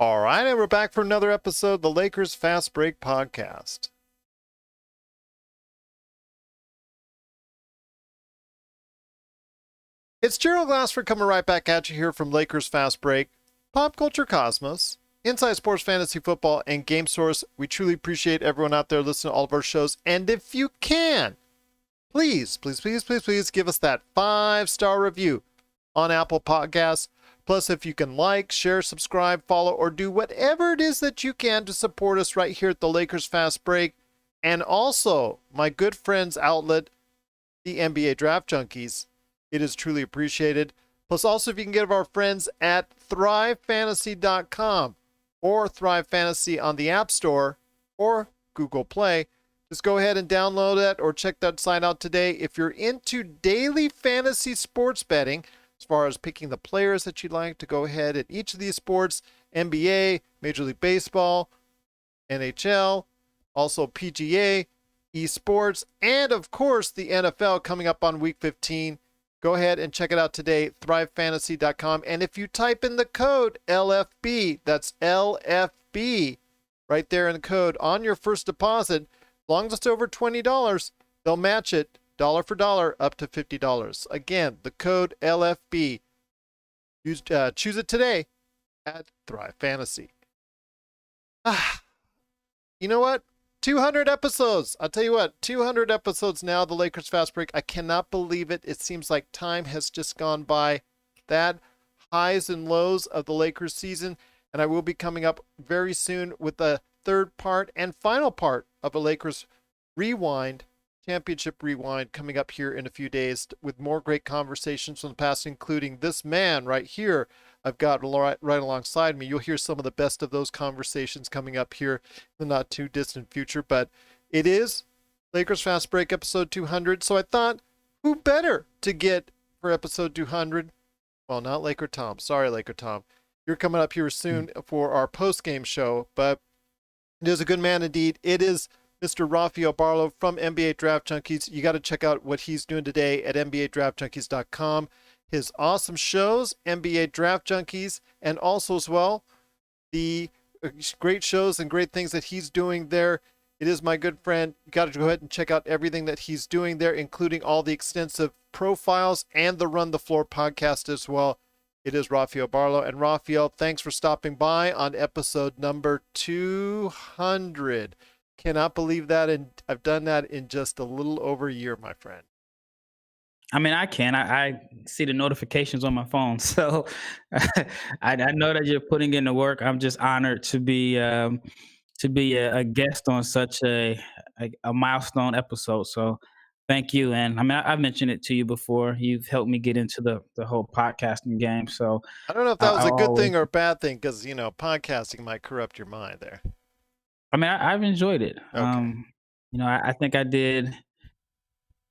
All right, and we're back for another episode of the Lakers Fast Break Podcast. It's Gerald Glassford coming right back at you here from Lakers Fast Break, Pop Culture Cosmos, Inside Sports Fantasy Football, and Game Source. We truly appreciate everyone out there listening to all of our shows. And if you can, please give us that 5-star review on Apple Podcasts. Plus, if you can like, share, subscribe, follow, or do whatever it is that you can to support us right here at the Lakers Fast Break. And also, my good friends outlet, the NBA Draft Junkies. It is truly appreciated. Plus, also, if you can get our friends at ThriveFantasy.com or Thrive Fantasy on the App Store or Google Play, just go ahead and download it or check that site out today. If you're into daily fantasy sports betting, as far as picking the players that you'd like to go ahead at each of these sports, NBA, Major League Baseball, NHL, also PGA, esports, and of course the NFL coming up on week 15. Go ahead and check it out today, thrivefantasy.com. And if you type in the code LFB, that's LFB, right there in the code on your first deposit, as long as it's over $20, they'll match it dollar for dollar up to $50. Again, the code LFB. Choose it today at Thrive Fantasy. You know what? 200 episodes. I'll tell you what, 200 episodes now, the Lakers Fast Break. I cannot believe it. It seems like time has just gone by. That highs and lows of the Lakers season. And I will be coming up very soon with the third part and final part of a Lakers Rewind, Championship Rewind, coming up here in a few days with more great conversations from the past, including this man right here I've got right alongside me. You'll hear some of the best of those conversations coming up here in the not too distant future. But it is Lakers Fast Break episode 200. So I thought, who better to get for episode 200? Well, not Laker Tom. Sorry, Laker Tom. You're coming up here soon for our post-game show. But it is a good man indeed. It is Mr. Rafael Barlowe from NBA Draft Junkies. You got to check out what he's doing today at NBADraftJunkies.com. His awesome shows, NBA Draft Junkies, and also as well, the great shows and great things that he's doing there. It is my good friend. You got to go ahead and check out everything that he's doing there, including all the extensive profiles and the Run the Floor podcast as well. It is Rafael Barlowe. And Rafael, thanks for stopping by on episode number 200. Cannot believe that, and I've done that in just a little over a year, my friend. I mean, I can. I see the notifications on my phone, so I know that you're putting in the work. I'm just honored to be a guest on such a milestone episode. So thank you. And I mean, I've mentioned it to you before. You've helped me get into the whole podcasting game. So I don't know if that was a good thing or a bad thing, because podcasting might corrupt your mind there. I mean, I've enjoyed it. Okay. I think I did.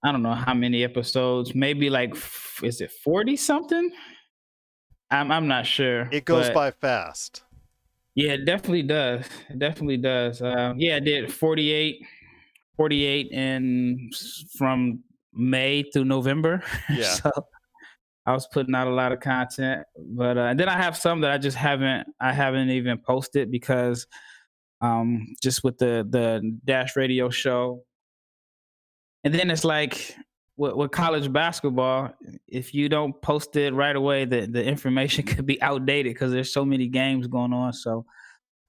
I don't know how many episodes, maybe like, is it 40 something? I'm not sure. It goes by fast. Yeah, it definitely does. It definitely does. Yeah, I did 48 from May through November. Yeah. So I was putting out a lot of content, but and then I have some that I haven't even posted because just with the Dash Radio show. And then it's like with college basketball, if you don't post it right away, the information could be outdated because there's so many games going on. So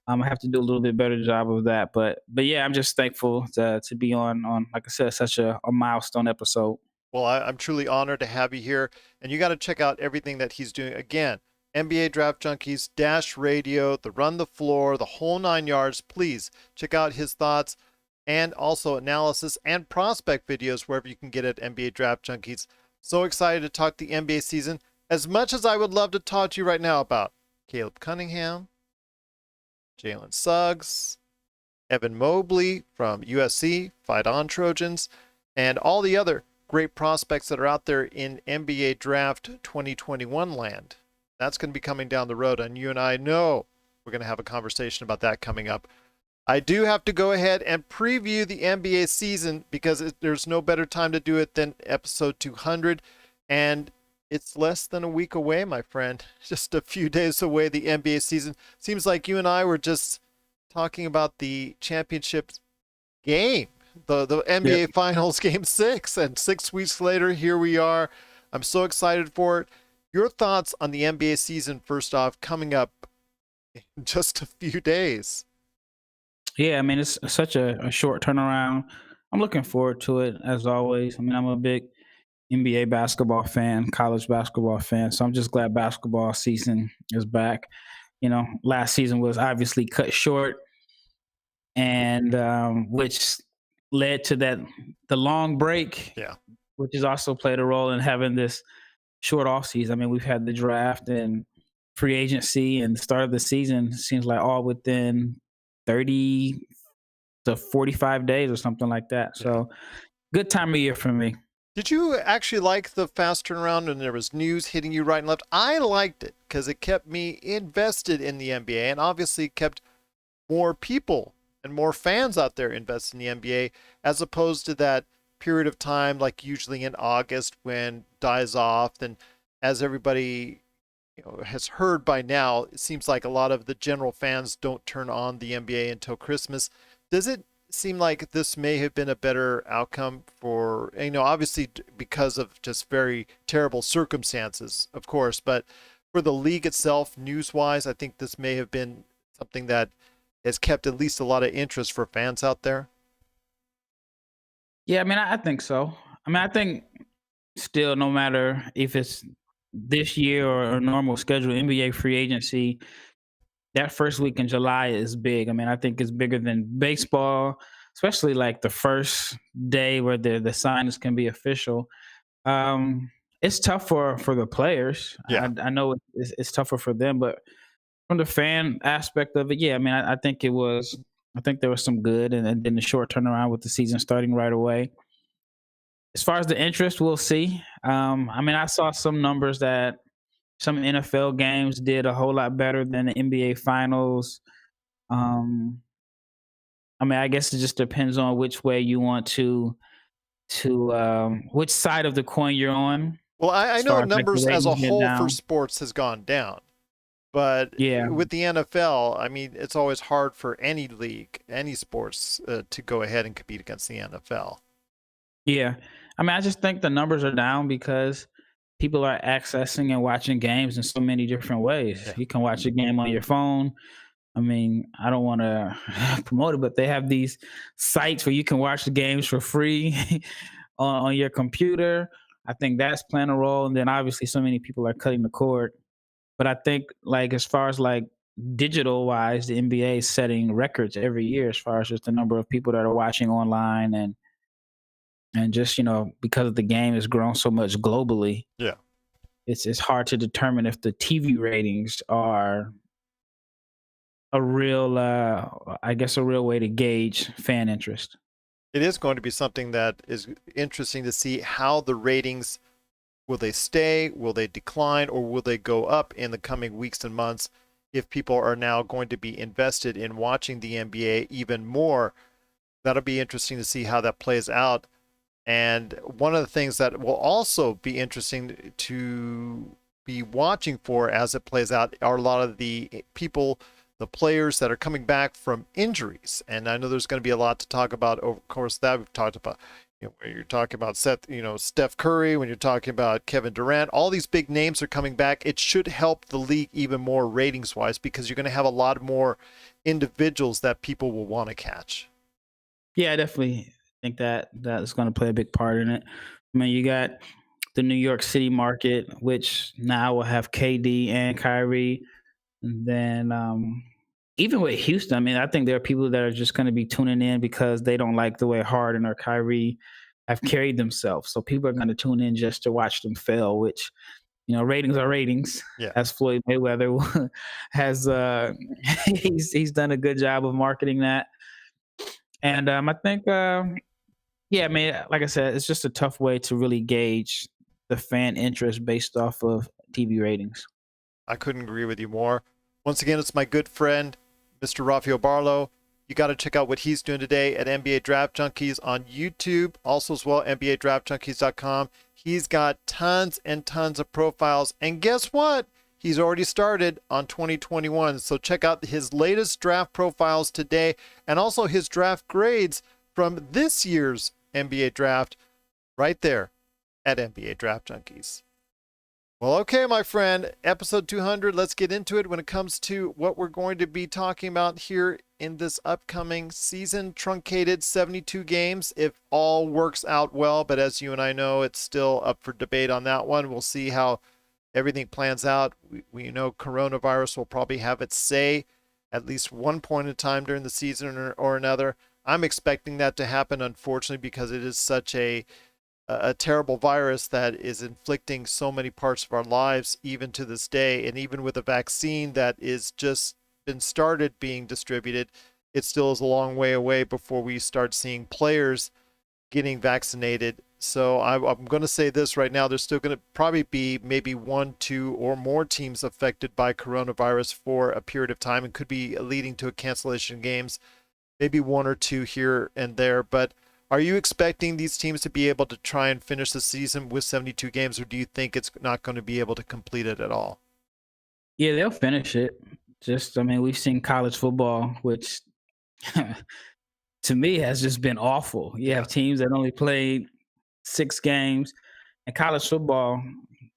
I have to do a little bit better job of that. But yeah, I'm just thankful to be on, like I said, such a milestone episode. Well, I'm truly honored to have you here. And you got to check out everything that he's doing. Again, NBA Draft Junkies, Dash Radio, the Run the Floor, the whole 9 yards. Please check out his thoughts and also analysis and prospect videos wherever you can get it at NBA Draft Junkies. So excited to talk the NBA season. As much as I would love to talk to you right now about Caleb Cunningham, Jalen Suggs, Evan Mobley from USC, Fight On Trojans, and all the other great prospects that are out there in NBA Draft 2021 land. That's going to be coming down the road, and you and I know we're going to have a conversation about that coming up. I do have to go ahead and preview the NBA season because there's no better time to do it than episode 200. And It's less than a week away, my friend. Just a few days away. The NBA season seems like you and I were just talking about the championship game, the Yep. NBA Finals Game 6, and 6 weeks later, here we are. I'm so excited for it. Your thoughts on the NBA season, first off, coming up in just a few days? Yeah, I mean, it's such a short turnaround. I'm looking forward to it as always. I mean, I'm a big NBA basketball fan, college basketball fan, so I'm just glad basketball season is back. Last season was obviously cut short, and which led to the long break, Yeah. which has also played a role in having this short off season. I mean, we've had the draft and free agency, and the start of the season seems like all within 30 to 45 days or something like that. Yeah. So good time of year for me. Did you actually like the fast turnaround and there was news hitting you right and left? I liked it because it kept me invested in the NBA and obviously kept more people and more fans out there invested in the NBA as opposed to that period of time like usually in August when dies off. And as everybody has heard by now, it seems like a lot of the general fans don't turn on the NBA until Christmas. Does it seem like this may have been a better outcome for, obviously because of just very terrible circumstances, of course, but for the league itself, news wise, I think this may have been something that has kept at least a lot of interest for fans out there. Yeah, I mean, I think so. I mean, I think still, no matter if it's this year or a normal schedule, NBA free agency, that first week in July is big. I mean, I think it's bigger than baseball, especially like the first day where the signings can be official. It's tough for the players. Yeah. I know it's tougher for them, but from the fan aspect of it, yeah, I mean, I think it was. I think there was some good, and then the short turnaround with the season starting right away. As far as the interest, we'll see. I mean, I saw some numbers that some NFL games did a whole lot better than the NBA Finals. Um, I mean, I guess it just depends on which way you want to which side of the coin you're on. Well, I As know far as like the numbers as a ratings being whole for down, sports has gone down. But yeah, with the NFL, I mean, it's always hard for any league, any sports to go ahead and compete against the NFL. yeah. I mean, I just think the numbers are down because people are accessing and watching games in so many different ways. Yeah. You can watch a game on your phone. I mean, I don't want to promote it, but they have these sites where you can watch the games for free on your computer. I think that's playing a role. And then obviously so many people are cutting the cord. But I think like as far as like digital wise, the NBA is setting records every year as far as just the number of people that are watching online and just, because the game has grown so much globally, Yeah. it's hard to determine if the TV ratings are a real I guess a real way to gauge fan interest. It is going to be something that is interesting to see how the ratings will they stay, will they decline, or will they go up in the coming weeks and months if people are now going to be invested in watching the NBA even more. That'll be interesting to see how that plays out. And one of the things that will also be interesting to be watching for as it plays out are a lot of the people, the players that are coming back from injuries. And I know there's going to be a lot to talk about. Of course, that we've talked about. When you're talking about Steph Curry, when you're talking about Kevin Durant, all these big names are coming back. It should help the league even more ratings wise because you're going to have a lot more individuals that people will want to catch. Yeah, I definitely think that is going to play a big part in it. I mean, you got the New York City market, which now will have KD and Kyrie. And then even with Houston, I mean, I think there are people that are just going to be tuning in because they don't like the way Harden or Kyrie have carried themselves. So people are going to tune in just to watch them fail, which, ratings are ratings. Yeah. As Floyd Mayweather has, he's done a good job of marketing that. And I think, yeah, I mean, like I said, it's just a tough way to really gauge the fan interest based off of TV ratings. I couldn't agree with you more. Once again, it's my good friend, Mr. Rafael Barlowe. You got to check out what he's doing today at NBA Draft Junkies on YouTube, also as well NBADraftJunkies.com. He's got tons and tons of profiles, and guess what? He's already started on 2021. So check out his latest draft profiles today, and also his draft grades from this year's NBA draft right there at NBA Draft Junkies. Well, okay, my friend, episode 200, let's get into it when it comes to what we're going to be talking about here in this upcoming season. Truncated 72 games if all works out well, but as you and I know, it's still up for debate on that one. We'll see how everything plans out. We know coronavirus will probably have its say at least one point in time during the season or another. I'm expecting that to happen, unfortunately, because it is such a terrible virus that is inflicting so many parts of our lives even to this day. And even with a vaccine that is just been started being distributed, it still is a long way away before we start seeing players getting vaccinated. So I'm going to say this right now, there's still going to probably be maybe 1, 2, or more teams affected by coronavirus for a period of time, and could be leading to a cancellation of games, maybe 1 or 2 here and there. But are you expecting these teams to be able to try and finish the season with 72 games, or do you think it's not going to be able to complete it at all? Yeah, they'll finish it. We've seen college football, which to me has just been awful. You have teams that only played 6 games, and college football,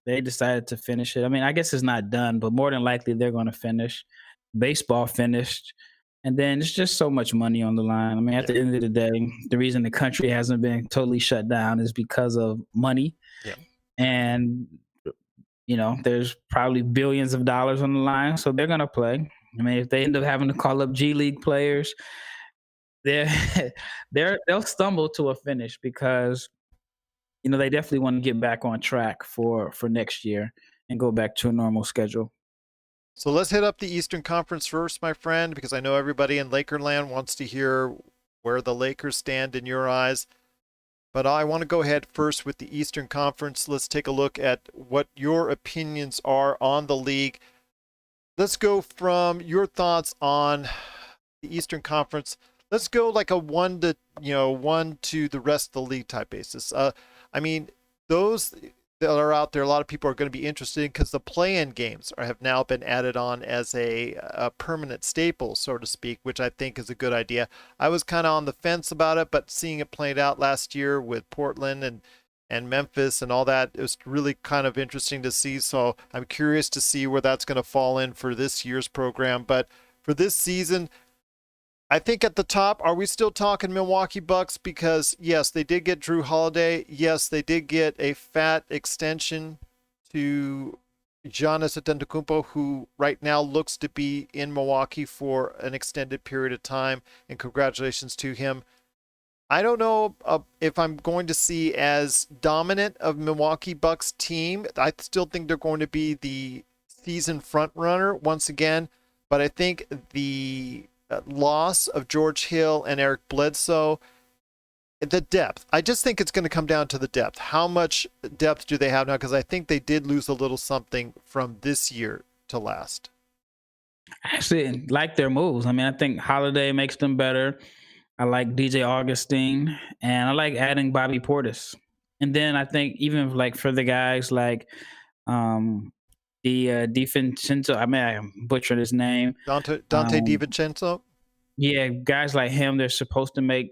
they decided to finish it. I mean, I guess it's not done, but more than likely they're going to finish. Baseball finished. And then it's just so much money on the line. I mean, at the end of the day, the reason the country hasn't been totally shut down is because of money. Yeah. And, there's probably billions of dollars on the line, so they're going to play. I mean, if they end up having to call up G League players, they'll stumble to a finish because, they definitely want to get back on track for next year and go back to a normal schedule. So let's hit up the Eastern Conference first, my friend, because I know everybody in Lakerland wants to hear where the Lakers stand in your eyes. But I want to go ahead first with the Eastern Conference. Let's take a look at what your opinions are on the league. Let's go from your thoughts on the Eastern Conference. Let's go like a 1 to the rest of the league type basis. I mean, those that are out there, a lot of people are going to be interested in because the play-in games have now been added on as a permanent staple, so to speak, which I think is a good idea. I was kind of on the fence about it, but seeing it played out last year with Portland and Memphis and all that, it was really kind of interesting to see. So I'm curious to see where that's going to fall in for this year's program. But for this season, I think at the top, are we still talking Milwaukee Bucks? Because yes, they did get Drew Holiday. Yes, they did get a fat extension to Giannis Antetokounmpo, who right now looks to be in Milwaukee for an extended period of time. And congratulations to him. I don't know if I'm going to see as dominant of Milwaukee Bucks team. I still think they're going to be the season front runner once again. But I think the loss of George Hill and Eric Bledsoe, the depth, I just think it's going to come down to the depth. How much depth do they have now? Because I think they did lose a little something from this year to last. I actually like their moves. I mean, I think Holiday makes them better. I like DJ Augustine, and I like adding Bobby Portis. And then I think even like for the guys like the DiVincenzo, I butchered his name. Dante DiVincenzo? Yeah, guys like him, they're supposed to make,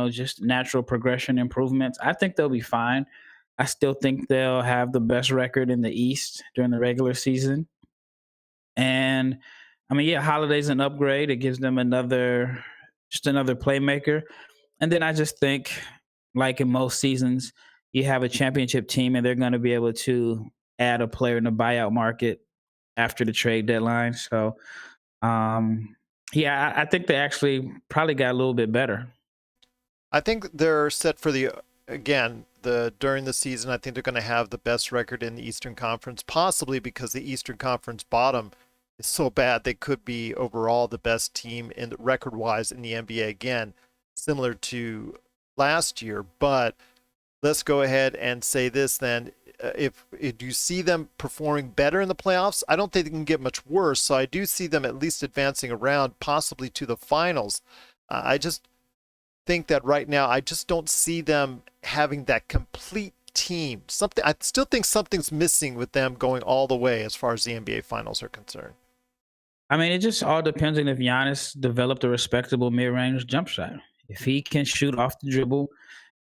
just natural progression improvements. I think they'll be fine. I still think they'll have the best record in the East during the regular season. And Holiday's an upgrade. It gives them another playmaker. And then I just think, like in most seasons, you have a championship team and they're going to be able to add a player in the buyout market after the trade deadline. So, I think they actually probably got a little bit better. I think they're set for during the season, I think they're going to have the best record in the Eastern Conference, possibly because the Eastern Conference bottom is so bad they could be overall the best team in record-wise in the NBA again, similar to last year. But let's go ahead and say this then. do you see them performing better in the playoffs? I don't think they can get much worse. So I do see them at least advancing around, possibly to the finals. I just think that right now, I just don't see them having that complete team. I still think something's missing with them going all the way as far as the NBA finals are concerned. I mean, it just all depends on if Giannis developed a respectable mid-range jump shot. If he can shoot off the dribble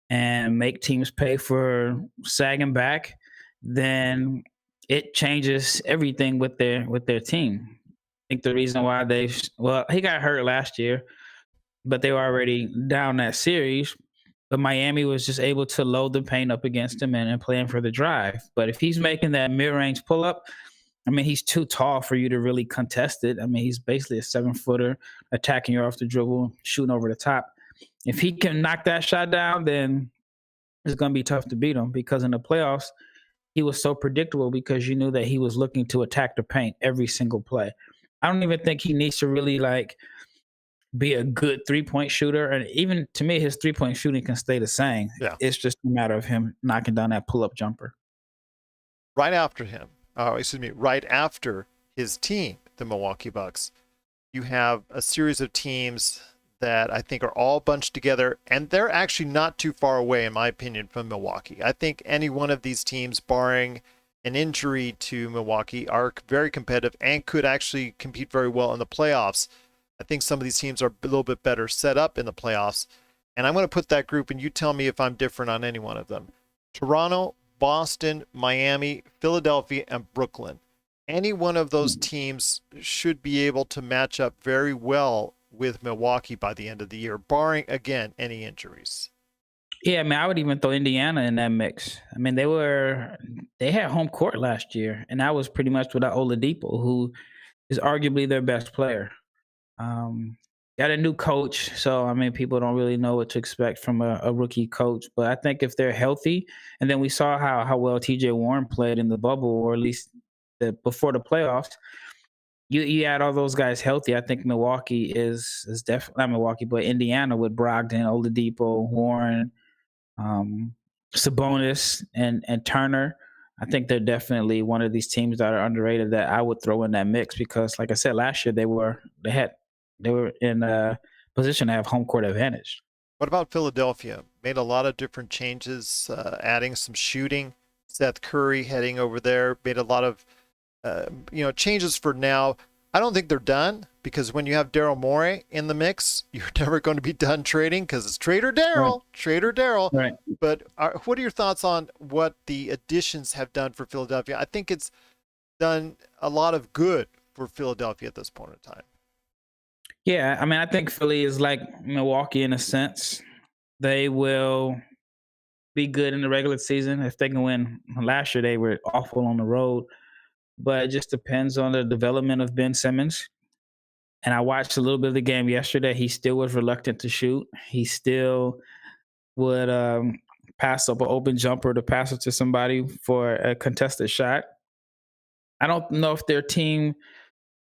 and make teams pay for sagging back, then it changes everything with their team. I think the reason why he got hurt last year, but they were already down that series. But Miami was just able to load the paint up against him and playing for the drive. But if he's making that mid-range pull-up, I mean, he's too tall for you to really contest it. I mean, he's basically a 7-footer attacking you off the dribble, shooting over the top. If he can knock that shot down, then it's going to be tough to beat him, because in the playoffs, he was so predictable because you knew that he was looking to attack the paint every single play. I don't even think he needs to really be a good 3-point shooter. And even to me, his 3-point shooting can stay the same. Yeah. It's just a matter of him knocking down that pull-up jumper. Right after his team, the Milwaukee Bucks, you have a series of teams that I think are all bunched together, and they're actually not too far away, in my opinion, from Milwaukee. I think any one of these teams, barring an injury to Milwaukee, are very competitive and could actually compete very well in the playoffs. I think some of these teams are a little bit better set up in the playoffs, and I'm going to put that group, and you tell me if I'm different on any one of them. Toronto, Boston, Miami, Philadelphia, and Brooklyn. Any one of those teams should be able to match up very well with Milwaukee by the end of the year, barring, again, any injuries. Yeah, I mean, I would even throw Indiana in that mix. I mean, they had home court last year, and that was pretty much without Oladipo, who is arguably their best player. Got a new coach, so I mean, people don't really know what to expect from a rookie coach. But I think if they're healthy, and then we saw how well T.J. Warren played in the bubble, or at least before the playoffs. You add all those guys healthy, I think Milwaukee is definitely not Milwaukee, but Indiana with Brogdon, Oladipo, Warren, Sabonis, and Turner. I think they're definitely one of these teams that are underrated that I would throw in that mix, because, like I said, last year they were in a position to have home court advantage. What about Philadelphia? Made a lot of different changes, adding some shooting. Seth Curry heading over there, made a lot of changes for now. I don't think they're done, because when you have Daryl Morey in the mix, you're never going to be done trading, because it's Trader Daryl, right. Trader Daryl. Right. But what are your thoughts on what the additions have done for Philadelphia? I think it's done a lot of good for Philadelphia at this point in time. Yeah, I mean, I think Philly is like Milwaukee in a sense. They will be good in the regular season if they can win. Last year they were awful on the road. But it just depends on the development of Ben Simmons. And I watched a little bit of the game yesterday. He still was reluctant to shoot. He still would pass up an open jumper to pass it to somebody for a contested shot. I don't know if their team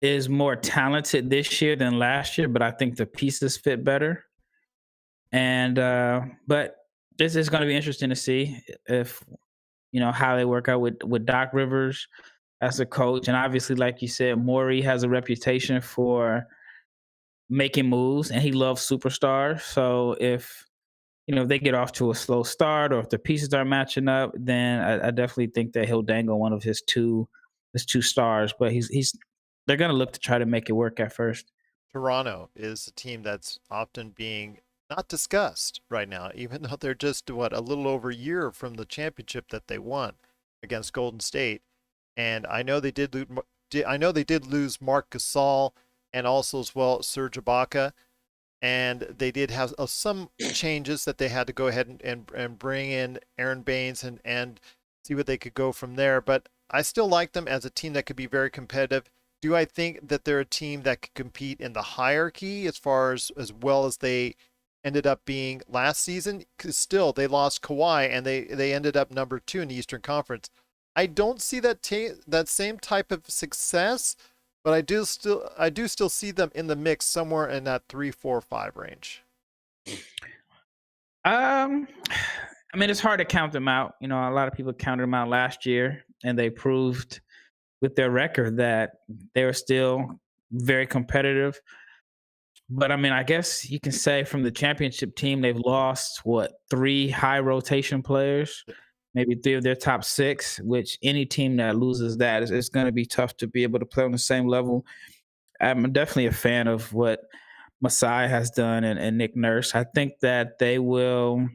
is more talented this year than last year, but I think the pieces fit better. And but this is going to be interesting to see if how they work out with Doc Rivers as a coach. And obviously, like you said, Morey has a reputation for making moves, and he loves superstars. So if they get off to a slow start, or if the pieces are matching up, then I definitely think that he'll dangle one of his two stars. But they're going to look to try to make it work at first. Toronto is a team that's often being not discussed right now, even though they're just a little over a year from the championship that they won against Golden State. And I know they did lose Marc Gasol, and also as well Serge Ibaka, and they did have some changes that they had to go ahead and bring in Aaron Baines and see what they could go from there. But I still like them as a team that could be very competitive. Do I think that they're a team that could compete in the hierarchy as far as well as they ended up being last season? Because still they lost Kawhi, and they ended up number 2 in the Eastern Conference. I don't see that same type of success, but I do still see them in the mix somewhere in that 3, 4, 5 range. I I mean, it's hard to count them out. You know, a lot of people counted them out last year, and they proved with their record that they were still very competitive. But I mean, I guess you can say from the championship team, they've lost what, three high rotation players, maybe three of their top six. Which any team that loses that is going to be tough to be able to play on the same level. I'm definitely a fan of what Masai has done and Nick Nurse. I think that they will.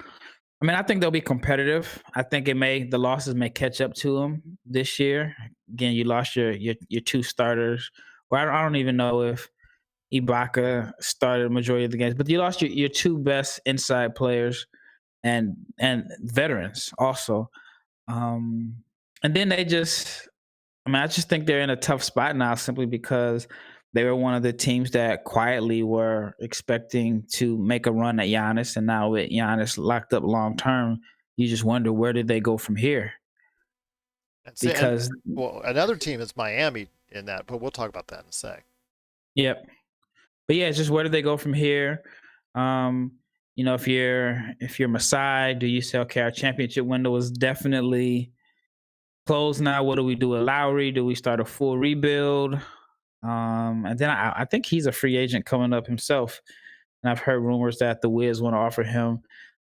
I mean, I think they'll be competitive. I think the losses may catch up to them this year. Again, you lost your two starters. Well, I don't even know if Ibaka started a majority of the games, but you lost your two best inside players and veterans also. Um, and then I just think they're in a tough spot now simply because they were one of the teams that quietly were expecting to make a run at Giannis, and now with Giannis locked up long term, you just wonder where did they go from here? Because well, another team is Miami in that, but we'll talk about that in a sec. Yep. But yeah, it's just where do they go from here? You know, if you're Masai, do you say, okay, our championship window is definitely closed now? What do we do with Lowry? Do we start a full rebuild? And then I think he's a free agent coming up himself. And I've heard rumors that the Wiz want to offer him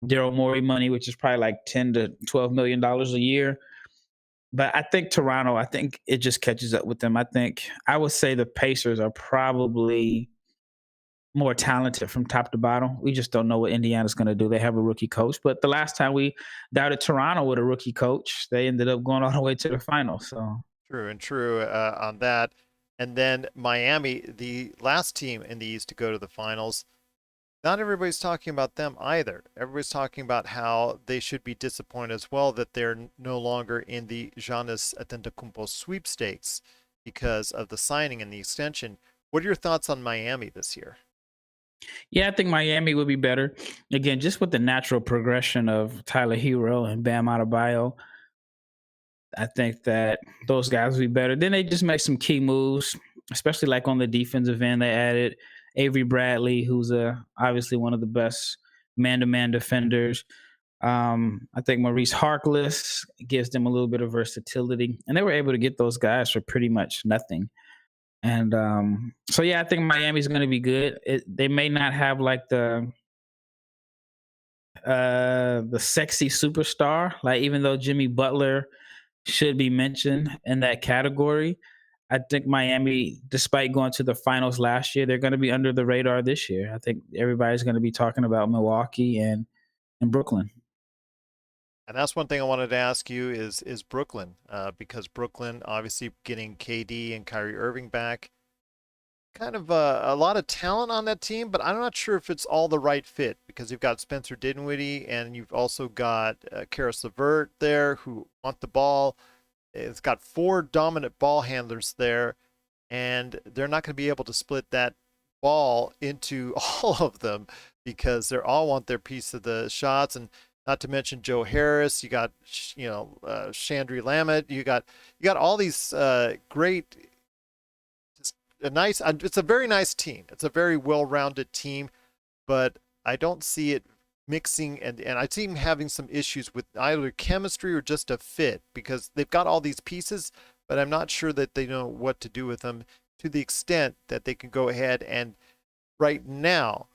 Daryl Morey money, which is probably like $10 to $12 million a year. But I think Toronto, I think it just catches up with them. I would say the Pacers are probably more talented from top to bottom. We just don't know what Indiana's going to do. They have a rookie coach, but the last time we doubted Toronto with a rookie coach, they ended up going all the way to the finals. So True on that. And then Miami, the last team in the East to go to the finals. Not everybody's talking about them either. Everybody's talking about how they should be disappointed as well that they're no longer in the Giannis Antetokounmpo sweepstakes because of the signing and the extension. What are your thoughts on Miami this year? yeah, I think Miami would be better. Again, just with the natural progression of Tyler Hero and Bam Adebayo, I think that those guys would be better. Then they just make some key moves, especially like on the defensive end. They added Avery Bradley, who's obviously one of the best man-to-man defenders. I think Maurice Harkless gives them a little bit of versatility, and they were able to get those guys for pretty much nothing. And so, yeah, I think Miami's going to be good. They may not have like the sexy superstar, like even though Jimmy Butler should be mentioned in that category. I think Miami, despite going to the finals last year, they're going to be under the radar this year. I think everybody's going to be talking about Milwaukee and Brooklyn. And that's one thing I wanted to ask you is Brooklyn, because Brooklyn obviously getting KD and Kyrie Irving back, kind of a lot of talent on that team, but I'm not sure if it's all the right fit because you've got Spencer Dinwiddie and you've also got Karis LeVert there who want the ball. It's got four dominant ball handlers there, and they're not going to be able to split that ball into all of them because they all want their piece of the shots. And not to mention Joe Harris, you got Chandri Lamet, you got all these great. It's a very nice team. It's a very well-rounded team, but I don't see it mixing, and I see them having some issues with either chemistry or just a fit because they've got all these pieces, but I'm not sure that they know what to do with them to the extent that they can go ahead and right now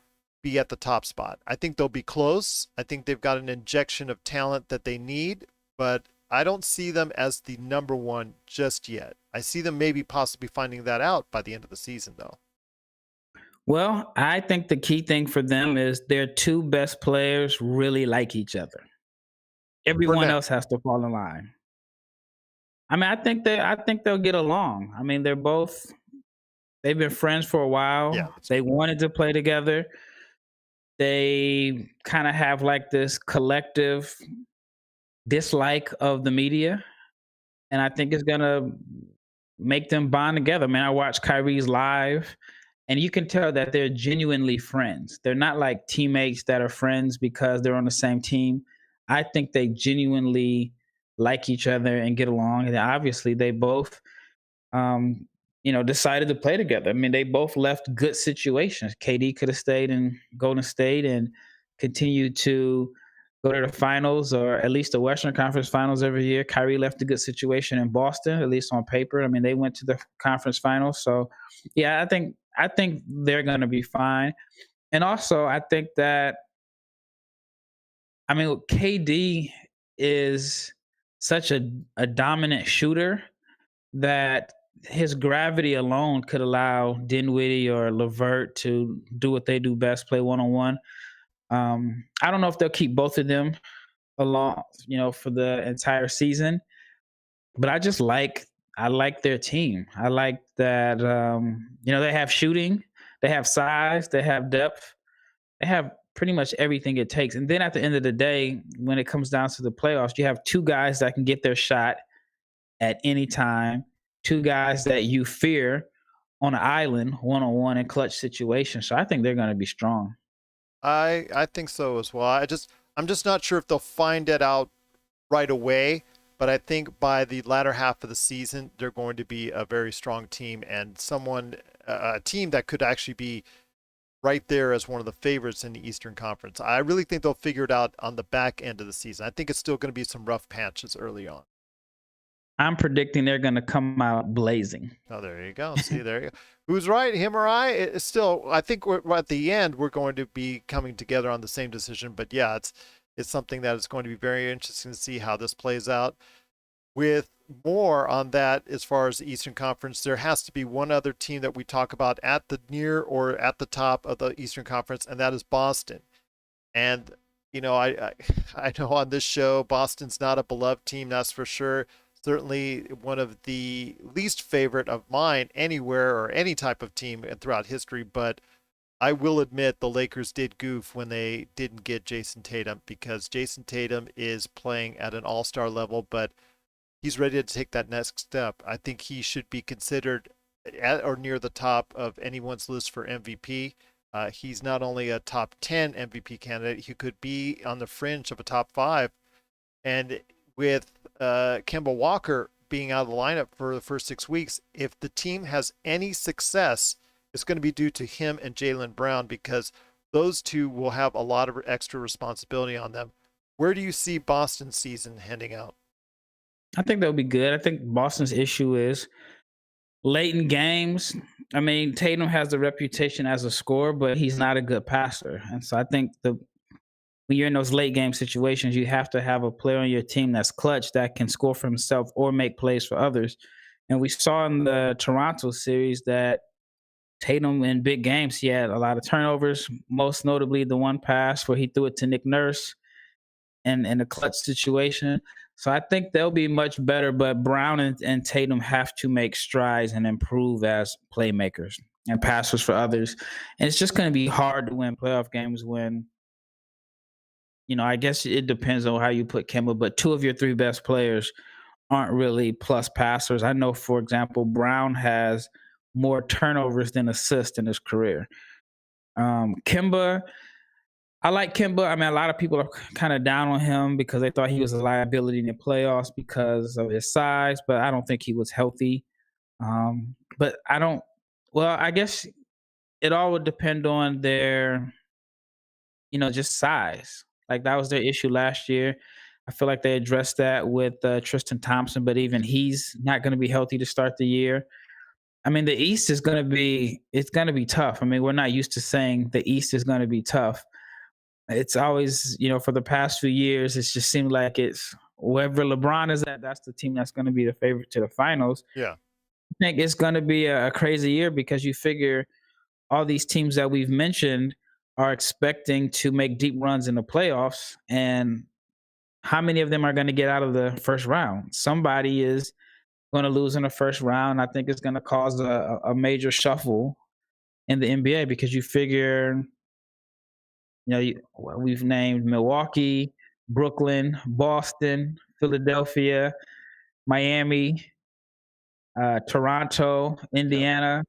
be at the top spot. I think they'll be close. I think they've got an injection of talent that they need, but I don't see them as the number one just yet. I see them maybe possibly finding that out by the end of the season, though. Well, I think the key thing for them is their two best players really like each other. Everyone else has to fall in line. I mean, I think they'll get along. I mean, they've been friends for a while. Yeah, they wanted to play together. They kind of have like this collective dislike of the media, and I think it's gonna make them bond together. Man, I watched Kyrie's live, and you can tell that they're genuinely friends. They're not like teammates that are friends because they're on the same team. I think they genuinely like each other and get along. And obviously, they both, decided to play together. I mean, they both left good situations. KD could have stayed in Golden State and continued to go to the finals or at least the Western Conference Finals every year. Kyrie left a good situation in Boston, at least on paper. I mean, they went to the conference finals. So, yeah, I think they're going to be fine. And also, I think that KD is such a dominant shooter that his gravity alone could allow Dinwiddie or Levert to do what they do best, play one on one. I don't know if they'll keep both of them along, for the entire season, but I like their team. I like that they have shooting, they have size, they have depth, they have pretty much everything it takes. And then at the end of the day, when it comes down to the playoffs, you have two guys that can get their shot at any time, two guys that you fear on an island, one on one in clutch situations. So I think they're going to be strong. I think so as well. I'm just not sure if they'll find it out right away, but I think by the latter half of the season, they're going to be a very strong team and a team that could actually be right there as one of the favorites in the Eastern Conference. I really think they'll figure it out on the back end of the season. I think it's still going to be some rough patches early on. I'm predicting they're going to come out blazing. Oh, there you go. See, there you go. Who's right, him or I? It's still, I think we're at the end, we're going to be coming together on the same decision. But yeah, it's something that is going to be very interesting to see how this plays out. With more on that, as far as the Eastern Conference, there has to be one other team that we talk about at the near or at the top of the Eastern Conference, and that is Boston. And I know on this show, Boston's not a beloved team, that's for sure. Certainly one of the least favorite of mine anywhere or any type of team throughout history. But I will admit the Lakers did goof when they didn't get Jason Tatum, because Jason Tatum is playing at an all-star level, but he's ready to take that next step. I think he should be considered at or near the top of anyone's list for MVP. He's not only a top 10 MVP candidate, he could be on the fringe of a top 5. And with Kemba Walker being out of the lineup for the first 6 weeks, if the team has any success, it's going to be due to him and Jaylen Brown, because those two will have a lot of extra responsibility on them. Where do you see Boston's season heading out? I think they'll be good. I think Boston's issue is late in games. I mean, Tatum has the reputation as a scorer, but he's not a good passer. And so I think when you're in those late game situations, you have to have a player on your team that's clutch, that can score for himself or make plays for others. And we saw in the Toronto series that Tatum in big games, he had a lot of turnovers, most notably the one pass where he threw it to Nick Nurse and in a clutch situation. So I think they'll be much better, but Brown and Tatum have to make strides and improve as playmakers and passers for others. And it's just going to be hard to win playoff games when, I guess it depends on how you put Kemba, but 2 of your 3 best players aren't really plus passers. I know, for example, Brown has more turnovers than assists in his career. Kemba, I like Kemba. I mean, a lot of people are kind of down on him because they thought he was a liability in the playoffs because of his size, but I don't think he was healthy. But I guess it all would depend on their, just size. Like that was their issue last year. I feel like they addressed that with Tristan Thompson, but even he's not going to be healthy to start the year. I mean, the East is going to be tough. I mean, we're not used to saying the East is going to be tough. It's always, for the past few years, it's just seemed like it's wherever LeBron is at, that's the team that's going to be the favorite to the finals. Yeah. I think it's going to be a crazy year because you figure all these teams that we've mentioned are expecting to make deep runs in the playoffs. And how many of them are going to get out of the first round? Somebody is going to lose in the first round. I think it's going to cause a major shuffle in the NBA because you figure, we've named Milwaukee, Brooklyn, Boston, Philadelphia, Miami, Toronto, Indiana.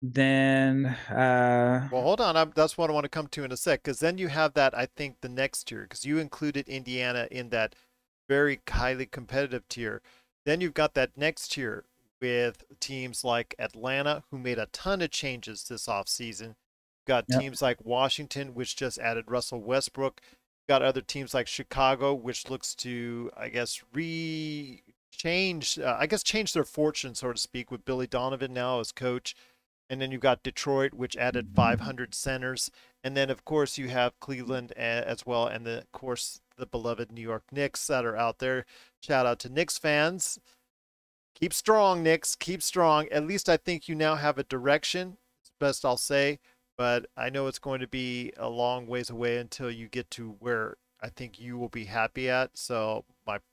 Then, well, hold on. That's what I want to come to in a sec, because then you have that, I think, the next tier, because you included Indiana in that very highly competitive tier. Then you've got that next tier with teams like Atlanta, who made a ton of changes this offseason. Got teams like Washington, which just added Russell Westbrook. Got other teams like Chicago, which looks to, I guess, change their fortune, so to speak, with Billy Donovan now as coach. And then you've got Detroit, which added 500 centers. And then, of course, you have Cleveland as well. And, of course, the beloved New York Knicks that are out there. Shout out to Knicks fans. Keep strong, Knicks. Keep strong. At least I think you now have a direction. It's best I'll say. But I know it's going to be a long ways away until you get to where I think you will be happy at. So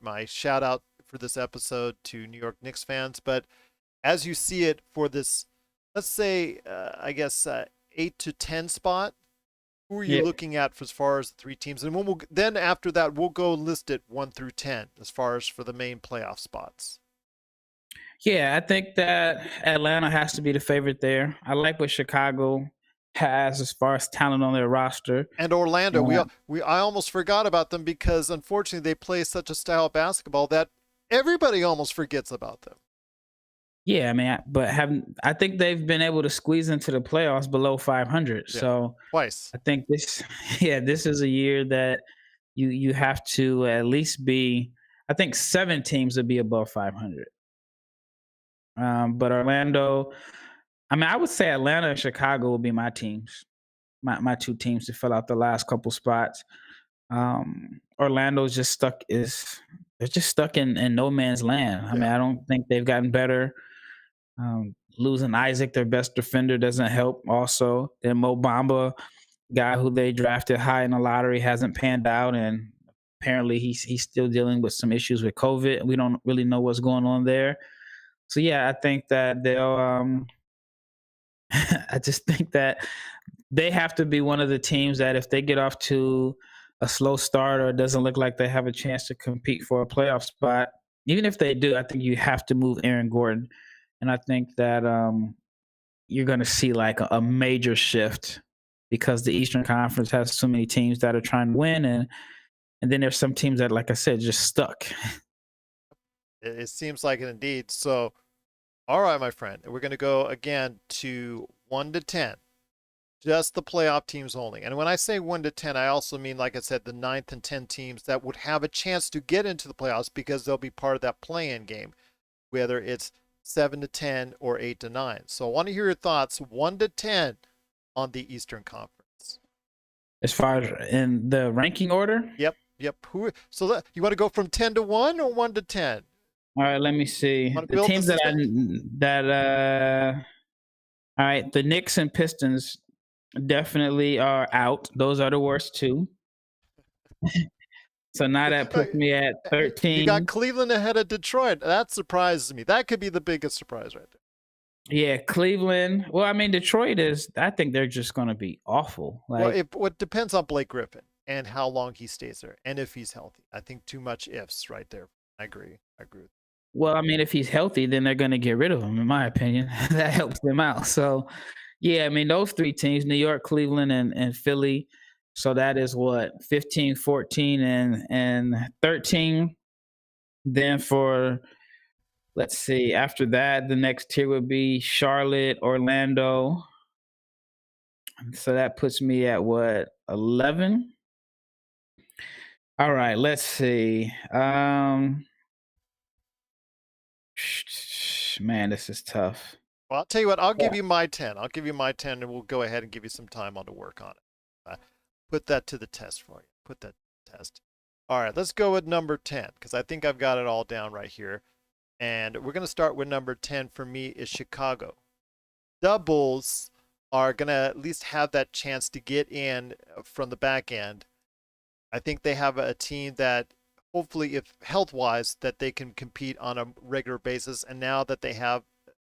my shout out for this episode to New York Knicks fans. But as you see it for this, let's say, I guess 8 to 10 spot, who are you Yeah. looking at as far as the three teams? And then after that, we'll go list it 1 through 10 as far as for the main playoff spots. Yeah, I think that Atlanta has to be the favorite there. I like what Chicago has as far as talent on their roster. And Orlando, Yeah. I almost forgot about them because unfortunately they play such a style of basketball that everybody almost forgets about them. Yeah, I mean, I think they've been able to squeeze into the playoffs below 500. Yeah. So Twice. I think this, yeah, this is a year that you have to at least be. I think 7 teams would be above 500. But Orlando, I mean, I would say Atlanta and Chicago will be my teams, my 2 teams to fill out the last couple spots. Orlando's just stuck they're just stuck in no man's land. I mean, I don't think they've gotten better. Losing Isaac, their best defender, doesn't help. Also, then Mo Bamba, guy who they drafted high in the lottery, hasn't panned out, and apparently he's still dealing with some issues with COVID. We don't really know what's going on there. So yeah, I think that they'll. I just think that they have to be one of the teams that if they get off to a slow start or it doesn't look like they have a chance to compete for a playoff spot, even if they do, I think you have to move Aaron Gordon. And I think that you're going to see like a major shift because the Eastern Conference has so many teams that are trying to win. And then there's some teams that, like I said, just stuck. It seems like it indeed. So, all right, my friend, we're going to go again to 1 to 10. Just the playoff teams only. And when I say 1 to 10, I also mean, like I said, the 9th and 10 teams that would have a chance to get into the playoffs because they'll be part of that play-in game, whether it's 7 to 10 or 8 to 9. So I want to hear your thoughts 1 to 10 on the Eastern Conference. As far as in the ranking order? Yep. So you want to go from 10 to 1 or 1 to 10? All right, let me see. The teams that all right, the Knicks and Pistons definitely are out. Those are the worst 2. So now that puts me at 13. You got Cleveland ahead of Detroit. That surprises me. That could be the biggest surprise right there. Yeah, Cleveland. Well, I mean, Detroit is. I think they're just going to be awful. Well, it depends on Blake Griffin and how long he stays there, and if he's healthy. I think too much ifs right there. I agree. Well, I mean, if he's healthy, then they're going to get rid of him, in my opinion. That helps them out. So, yeah, I mean, those 3 teams, New York, Cleveland, and Philly. So that is what, 15, 14, and 13. Then for, let's see, after that, the next tier would be Charlotte, Orlando. So that puts me at what, 11? All right, let's see. Man, this is tough. Well, I'll tell you what. I'll give you my 10. And we'll go ahead and give you some time on to work on it. Put that to the test for you. All right, let's go with number 10 because I think I've got it all down right here. And we're going to start with number 10 for me is Chicago. The Bulls are going to at least have that chance to get in from the back end. I think they have a team that hopefully, if health-wise, that they can compete on a regular basis. And now that they have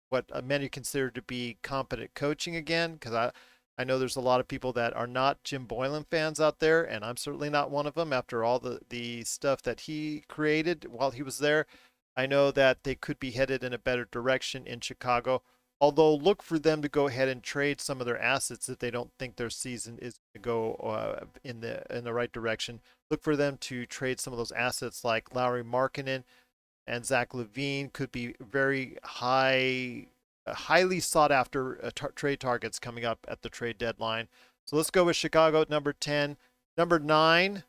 what many consider to be competent coaching again, because I know there's a lot of people that are not Jim Boylan fans out there, and I'm certainly not one of them after all the stuff that he created while he was there. I know that they could be headed in a better direction in Chicago. Although look for them to go ahead and trade some of their assets if they don't think their season is going to go in the right direction. Look for them to trade some of those assets like Lauri Markkanen and Zach LaVine could be very highly sought after trade targets coming up at the trade deadline. So let's go with Chicago at number 10. Number 9,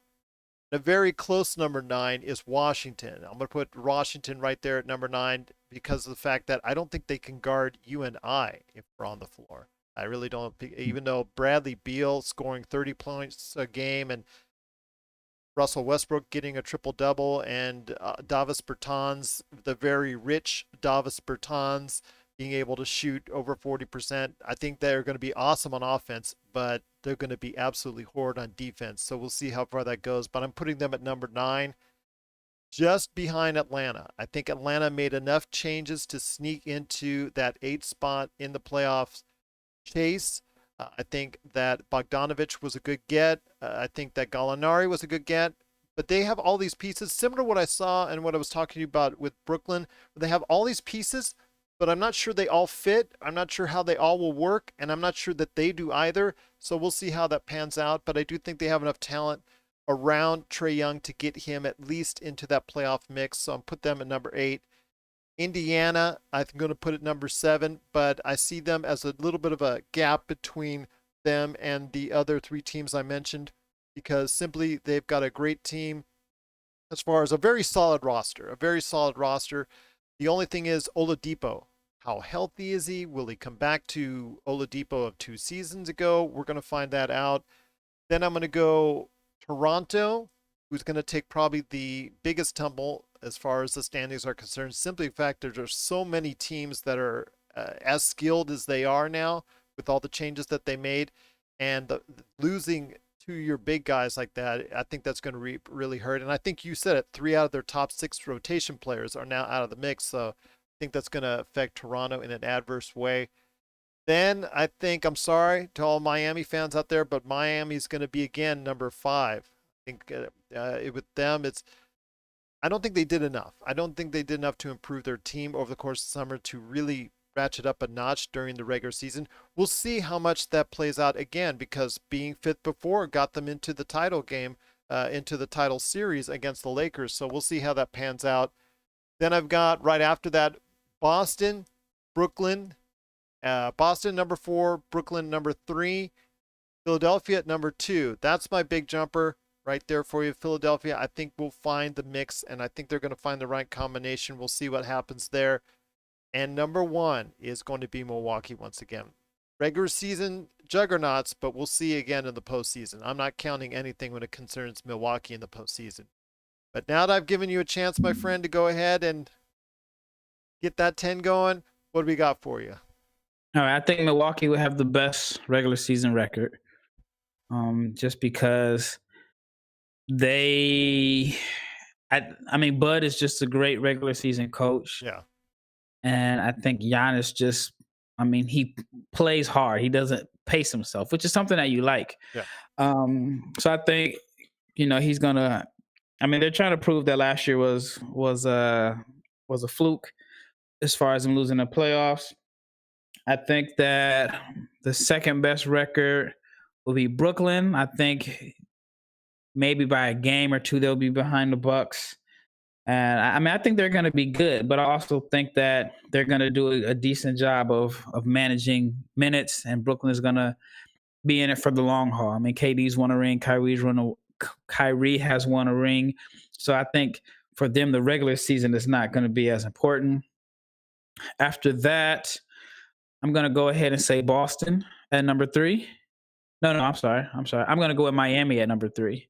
A very close number 9 is Washington. I'm going to put Washington right there at number 9 because of the fact that I don't think they can guard you and I if we're on the floor. I really don't. Even though Bradley Beal scoring 30 points a game and Russell Westbrook getting a triple double and Davis Bertans, the very rich Davis Bertans, being able to shoot over 40%. I think they're going to be awesome on offense, but they're going to be absolutely horrid on defense. So we'll see how far that goes. But I'm putting them at number 9, just behind Atlanta. I think Atlanta made enough changes to sneak into that 8 spot in the playoffs chase. I think that Bogdanovich was a good get. I think that Gallinari was a good get. But they have all these pieces, similar to what I saw and what I was talking to you about with Brooklyn. They have all these pieces, but I'm not sure they all fit. I'm not sure how they all will work, and I'm not sure that they do either. So we'll see how that pans out. But I do think they have enough talent around Trae Young to get him at least into that playoff mix. So I'm put them at number 8. Indiana, I'm going to put at number 7, but I see them as a little bit of a gap between them and the other 3 teams I mentioned because simply they've got a great team as far as a very solid roster, The only thing is Oladipo. How healthy is he? Will he come back to Oladipo of 2 seasons ago? We're going to find that out. Then I'm going to go Toronto, who's going to take probably the biggest tumble as far as the standings are concerned. Simply the fact that there's so many teams that are as skilled as they are now with all the changes that they made, and losing to your big guys like that, I think that's going to really hurt. And I think you said it, 3 out of their top 6 rotation players are now out of the mix. So I think that's going to affect Toronto in an adverse way. Then I think, I'm sorry to all Miami fans out there, but Miami's going to be again number 5. I think with them, I don't think they did enough. I don't think they did enough to improve their team over the course of the summer to really ratchet up a notch during the regular season. We'll see how much that plays out again because being 5th before got them into the title game, into the title series against the Lakers. So we'll see how that pans out. Then I've got right after that Boston, Brooklyn. Boston number 4, Brooklyn number 3, Philadelphia at number 2. That's my big jumper right there for you. Philadelphia, I think will find the mix, and I think they're going to find the right combination. We'll see what happens there. And number 1 is going to be Milwaukee once again. Regular season juggernauts, but we'll see again in the postseason. I'm not counting anything when it concerns Milwaukee in the postseason. But now that I've given you a chance, my friend, to go ahead and get that 10 going, what do we got for you? All right, I think Milwaukee will have the best regular season record, just because I mean, Bud is just a great regular season coach. Yeah. And I think Giannis he plays hard. He doesn't pace himself, which is something that you like. Yeah. So I think, he's gonna. I mean, they're trying to prove that last year was a fluke as far as them losing the playoffs. I think that the second best record will be Brooklyn. I think maybe by a game or 2 they'll be behind the Bucks. And I think they're going to be good, but I also think that they're going to do a decent job of managing minutes, and Brooklyn is going to be in it for the long haul. I mean, KD's won a ring, Kyrie has won a ring. So I think for them, the regular season is not going to be as important. After that, I'm going to go ahead and say Boston at number 3. No, I'm sorry. I'm going to go with Miami at number 3.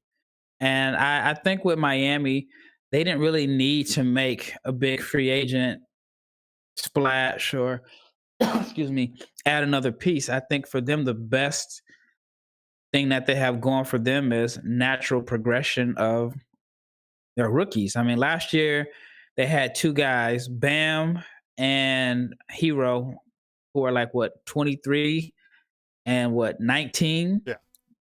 And I think with Miami, they didn't really need to make a big free agent splash or, add another piece. I think for them, the best thing that they have going for them is natural progression of their rookies. I mean, last year they had 2 guys, Bam and Hero, who are 23 and 19,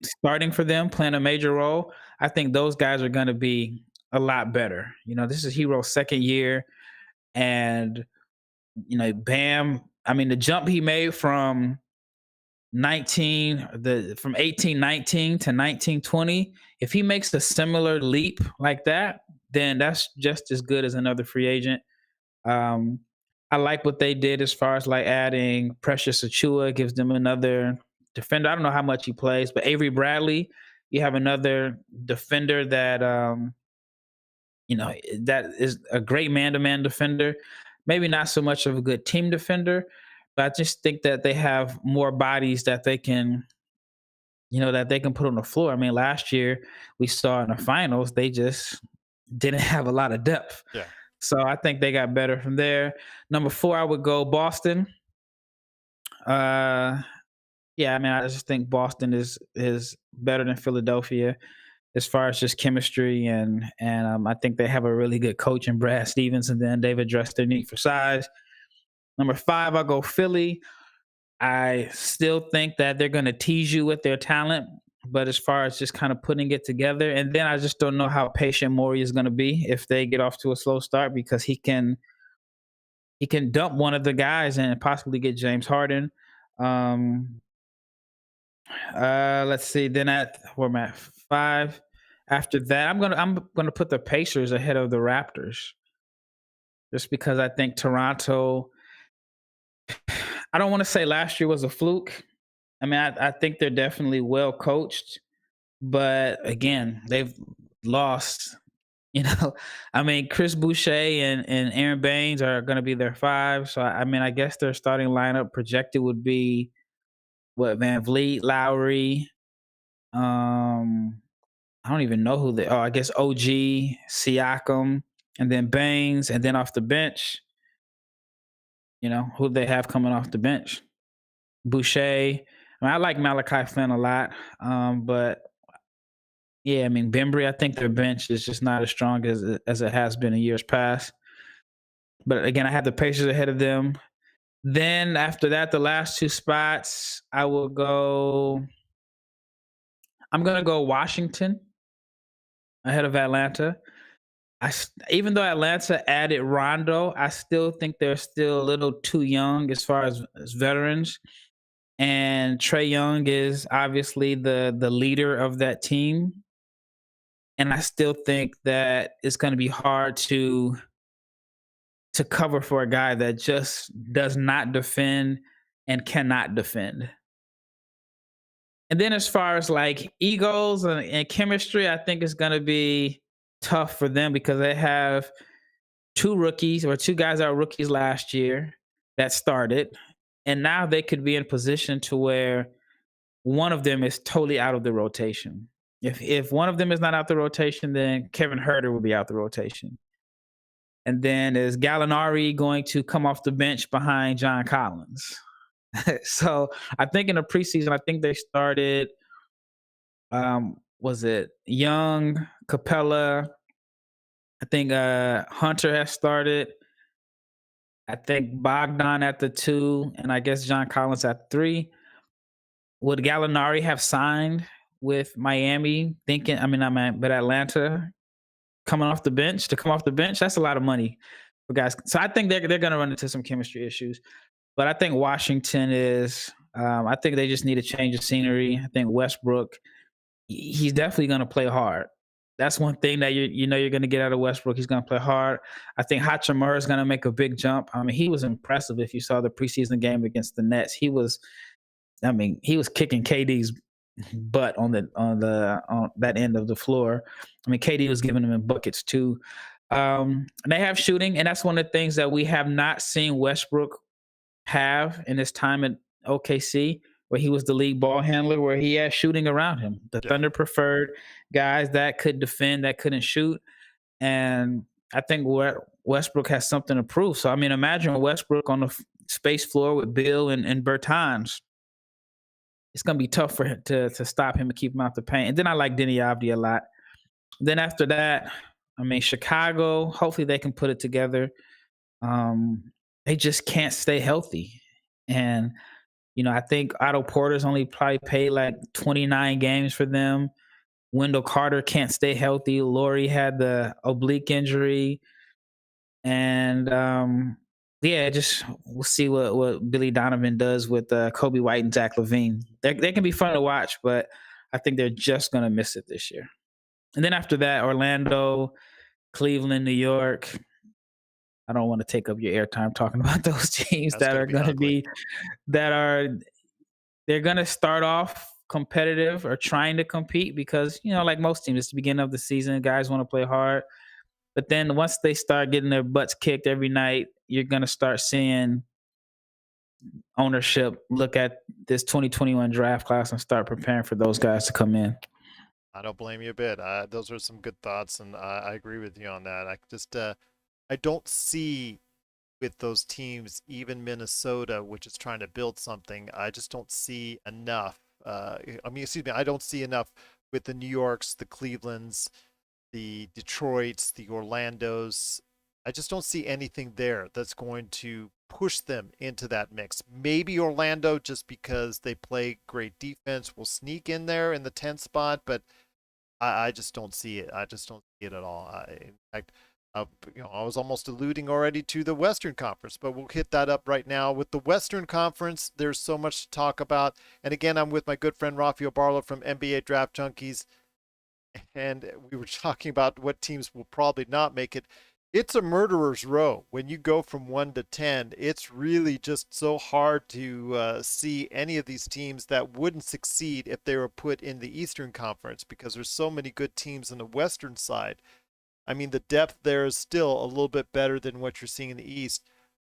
starting for them, playing a major role. I think those guys are going to be a lot better. This is Hero's 2nd year, and Bam. I mean, the jump he made from 18-19 to 19-20. If he makes a similar leap like that, then that's just as good as another free agent. I like what they did as far as adding Precious Achiuwa, gives them another defender. I don't know how much he plays, but Avery Bradley You have another defender that that is a great man-to-man defender. Maybe not so much of a good team defender, but I just think that they have more bodies that they can, that they can put on the floor. I mean, last year we saw in the finals, they just didn't have a lot of depth. Yeah. So I think they got better from there. Number 4, I would go Boston. Yeah, I mean, I just think Boston is better than Philadelphia as far as just chemistry, and I think they have a really good coach in Brad Stevens, and then they've addressed their need for size. Number 5, I'll go Philly. I still think that they're going to tease you with their talent, but as far as just kind of putting it together, and then I just don't know how patient Morey is going to be if they get off to a slow start, because he can dump one of the guys and possibly get James Harden. Let's see. Then where am I at? 5. After that, I'm gonna put the Pacers ahead of the Raptors, just because I think Toronto. I don't want to say last year was a fluke. I mean, I think they're definitely well coached, but again, they've lost. I mean, Chris Boucher and Aaron Baines are going to be their 5. So I mean, I guess their starting lineup projected would be what, Van Vliet, Lowry. I don't even know who they. Oh, I guess OG, Siakam, and then Baines, and then off the bench, who they have coming off the bench. Boucher. I mean, I like Malachi Flynn a lot, but yeah, I mean, Bembry, I think their bench is just not as strong as it has been in years past. But again, I have the Pacers ahead of them. Then after that, the last 2 spots, I'm going to go Washington ahead of Atlanta. Even though Atlanta added Rondo, I still think they're still a little too young as far as veterans. And Trae Young is obviously the leader of that team. And I still think that it's going to be hard to cover for a guy that just does not defend and cannot defend. And then as far as like egos and chemistry, I think it's going to be tough for them because they have 2 rookies, or 2 guys that were rookies last year that started. And now they could be in position to where one of them is totally out of the rotation. If one of them is not out the rotation, then Kevin Huerter will be out the rotation. And then is Gallinari going to come off the bench behind John Collins? So I think in the preseason, I think they started, was it Young, Capella? I think Hunter has started. I think Bogdan at the 2, and I guess John Collins at 3. Would Gallinari have signed with Miami? But Atlanta coming off the bench to come off the bench, that's a lot of money for guys. So I think they're going to run into some chemistry issues. But I think Washington is. I think they just need a change of scenery. I think Westbrook, he's definitely going to play hard. That's one thing that you're going to get out of Westbrook. He's going to play hard. I think Hachimura is going to make a big jump. I mean, he was impressive. If you saw the preseason game against the Nets, he was kicking KD's butt on that end of the floor. I mean, KD was giving him in buckets too. They have shooting, and that's one of the things that we have not seen Westbrook have in his time at OKC, where he was the league ball handler, where he had shooting around him. The Thunder preferred guys that could defend, that couldn't shoot. And I think Westbrook has something to prove. So, I mean, imagine Westbrook on the space floor with Bill and Bertans. It's going to be tough for him to stop him and keep him out the paint. And then I like Denny Avdi a lot. Then after that, I mean, Chicago, hopefully they can put it together. They just can't stay healthy. And, I think Otto Porter's only probably paid like 29 games for them. Wendell Carter can't stay healthy. Laurie had the oblique injury. And, we'll see what Billy Donovan does with Kobe White and Zach LaVine. They can be fun to watch, but I think they're just going to miss it this year. And then after that, Orlando, Cleveland, New York. I don't want to take up your airtime talking about those teams that are going to be, they're going to start off competitive or trying to compete because, like most teams, it's the beginning of the season. Guys want to play hard. But then once they start getting their butts kicked every night, you're going to start seeing ownership look at this 2021 draft class and start preparing for those guys to come in. I don't blame you a bit. Those are some good thoughts, and I agree with you on that. I don't see with those teams, even Minnesota, which is trying to build something. I just don't see enough. I don't see enough with the New Yorks, the Clevelands, the Detroits, the Orlandos. I just don't see anything there that's going to push them into that mix. Maybe Orlando, just because they play great defense, will sneak in there in the 10th spot, but I just don't see it. I just don't see it at all. In fact, I was almost alluding already to the Western Conference, but we'll hit that up right now. With the Western Conference, there's so much to talk about. And again, I'm with my good friend Rafael Barlowe from NBA Draft Junkies, and we were talking about what teams will probably not make it. It's a murderer's row. When you go from 1 to 10, it's really just so hard to see any of these teams that wouldn't succeed if they were put in the Eastern Conference, because there's so many good teams on the Western side. I mean, the depth there is still a little bit better than what you're seeing in the East.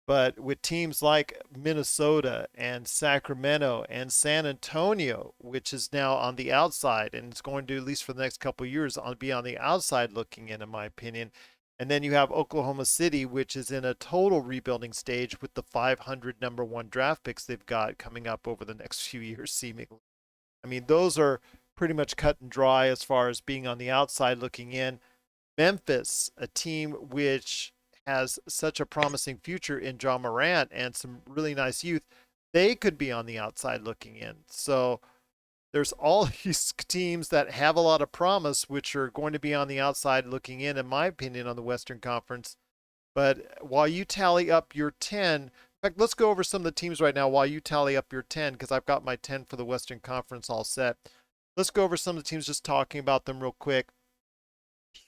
But with teams like Minnesota and Sacramento and San Antonio, which is now on the outside, and it's going to, at least for the next couple of years, be on the outside looking in my opinion. And then you have Oklahoma City, which is in a total rebuilding stage with the 500 number one draft picks they've got coming up over the next few years, seemingly. I mean, those are pretty much cut and dry as far as being on the outside looking in. Memphis, a team which has such a promising future in John Morant and some really nice youth, they could be on the outside looking in. So there's all these teams that have a lot of promise, which are going to be on the outside looking in my opinion, on the Western Conference. But while you tally up your 10, in fact, let's go over some of the teams right now while you tally up your 10, because I've got my 10 for the Western Conference all set. Let's go over some of the teams, just talking about them real quick.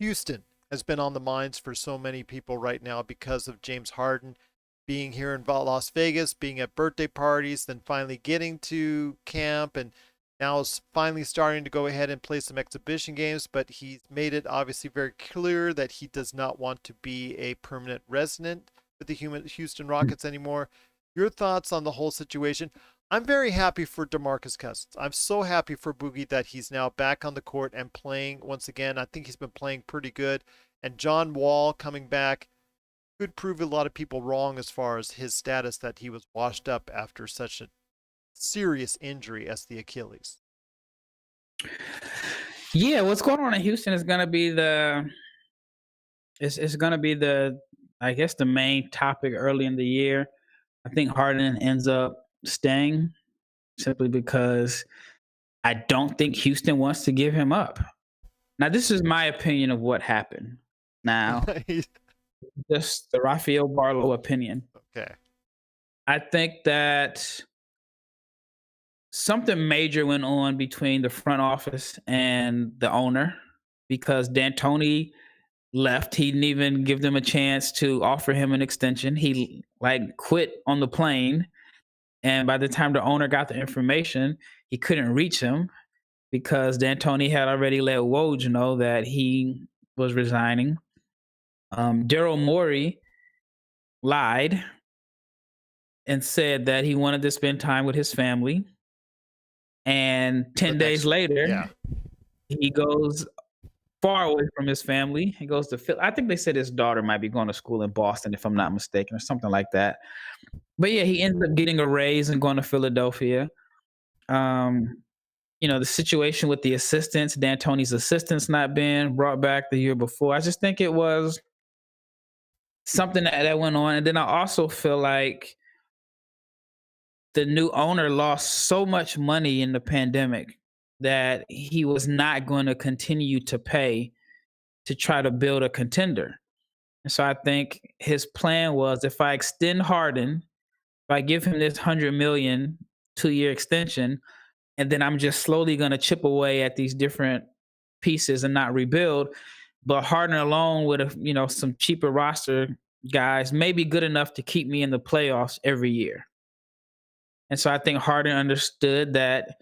Houston has been on the minds for so many people right now because of James Harden being here in Las Vegas, being at birthday parties, then finally getting to camp, and now is finally starting to go ahead and play some exhibition games. But he's made it obviously very clear that he does not want to be a permanent resident with the Houston Rockets anymore. Your thoughts on the whole situation? I'm very happy for DeMarcus Cousins. I'm so happy for Boogie that he's now back on the court and playing once again. I think he's been playing pretty good. And John Wall coming back could prove a lot of people wrong as far as his status, that he was washed up after such a serious injury as the Achilles. Yeah, what's going on in Houston is going to be it's going to be I guess the main topic early in the year. I think Harden ends up staying simply because I don't think Houston wants to give him up. Now, this is my opinion of what happened. Now, just the Rafael Barlowe opinion. Okay. I think that something major went on between the front office and the owner, because D'Antoni left. He didn't even give them a chance to offer him an extension. He quit on the plane. And by the time the owner got the information, he couldn't reach him because D'Antoni had already let Woj know that he was resigning. Daryl Morey lied and said that he wanted to spend time with his family. And 10 days later, he goes far away from his family. He goes to Philly. I think they said his daughter might be going to school in Boston, if I'm not mistaken, or something like that. But yeah, he ended up getting a raise and going to Philadelphia. The situation with the assistants, D'Antoni's assistants not being brought back the year before. I just think it was something that went on. And then I also feel like the new owner lost so much money in the pandemic that he was not going to continue to pay to try to build a contender. And so I think his plan was, if I extend Harden, if I give him this $100 million 2-year extension, and then I'm just slowly going to chip away at these different pieces and not rebuild, but Harden alone with some cheaper roster guys may be good enough to keep me in the playoffs every year. And so I think Harden understood that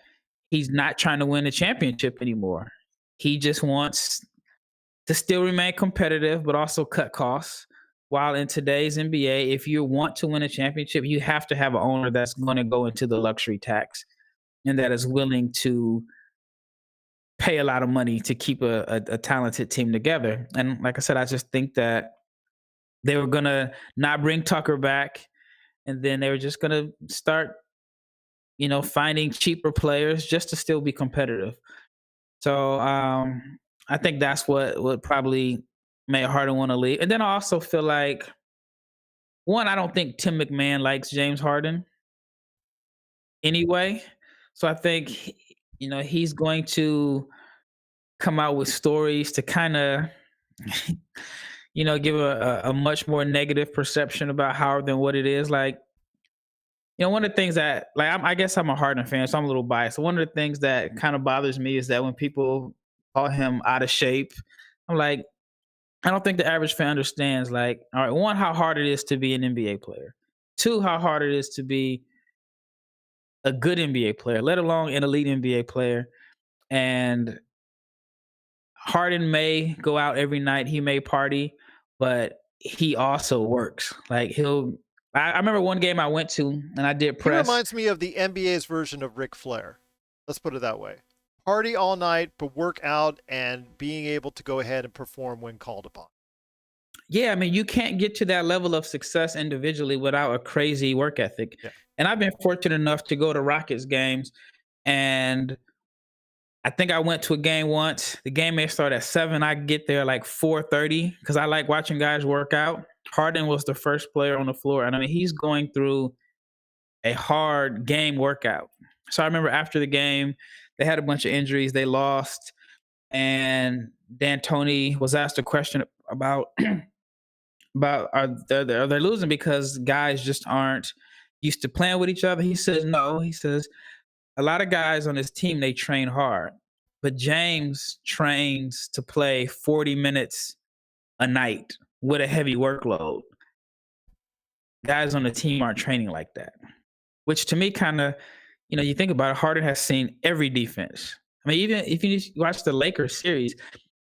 he's not trying to win a championship anymore. He just wants to still remain competitive, but also cut costs. While in today's NBA, if you want to win a championship, you have to have an owner that's going to go into the luxury tax and that is willing to pay a lot of money to keep a talented team together. And like I said, I just think that they were going to not bring Tucker back, and then they were just going to start, finding cheaper players just to still be competitive. So I think that's what probably made Harden want to leave. And then I also feel like, one, I don't think Tim McMahon likes James Harden anyway. So I think, he's going to come out with stories to kind of, give a much more negative perception about Howard than what it is. Like, one of the things that, like, I guess I'm a Harden fan, so I'm a little biased. So one of the things that kind of bothers me is that when people call him out of shape, I'm like, I don't think the average fan understands, like, all right, one, how hard it is to be an NBA player. Two, how hard it is to be a good NBA player, let alone an elite NBA player. And Harden may go out every night, he may party, but he also works. Like, I remember one game I went to and I did press. He reminds me of the NBA's version of Ric Flair. Let's put it that way. Party all night, but work out and being able to go ahead and perform when called upon. Yeah, I mean, you can't get to that level of success individually without a crazy work ethic. Yeah. And I've been fortunate enough to go to Rockets games, and I think I went to a game once. The game may start at 7. I get there like 4:30 because I like watching guys work out. Harden was the first player on the floor, and I mean, he's going through a hard game workout. So I remember after the game, they had a bunch of injuries. They lost, and D'Antoni was asked a question about are they losing because guys just aren't used to playing with each other. He says no. He says a lot of guys on his team, they train hard, but James trains to play 40 minutes a night with a heavy workload. Guys on the team aren't training like that, which to me kind of, you think about it, Harden has seen every defense. I mean, even if you watch the Lakers series,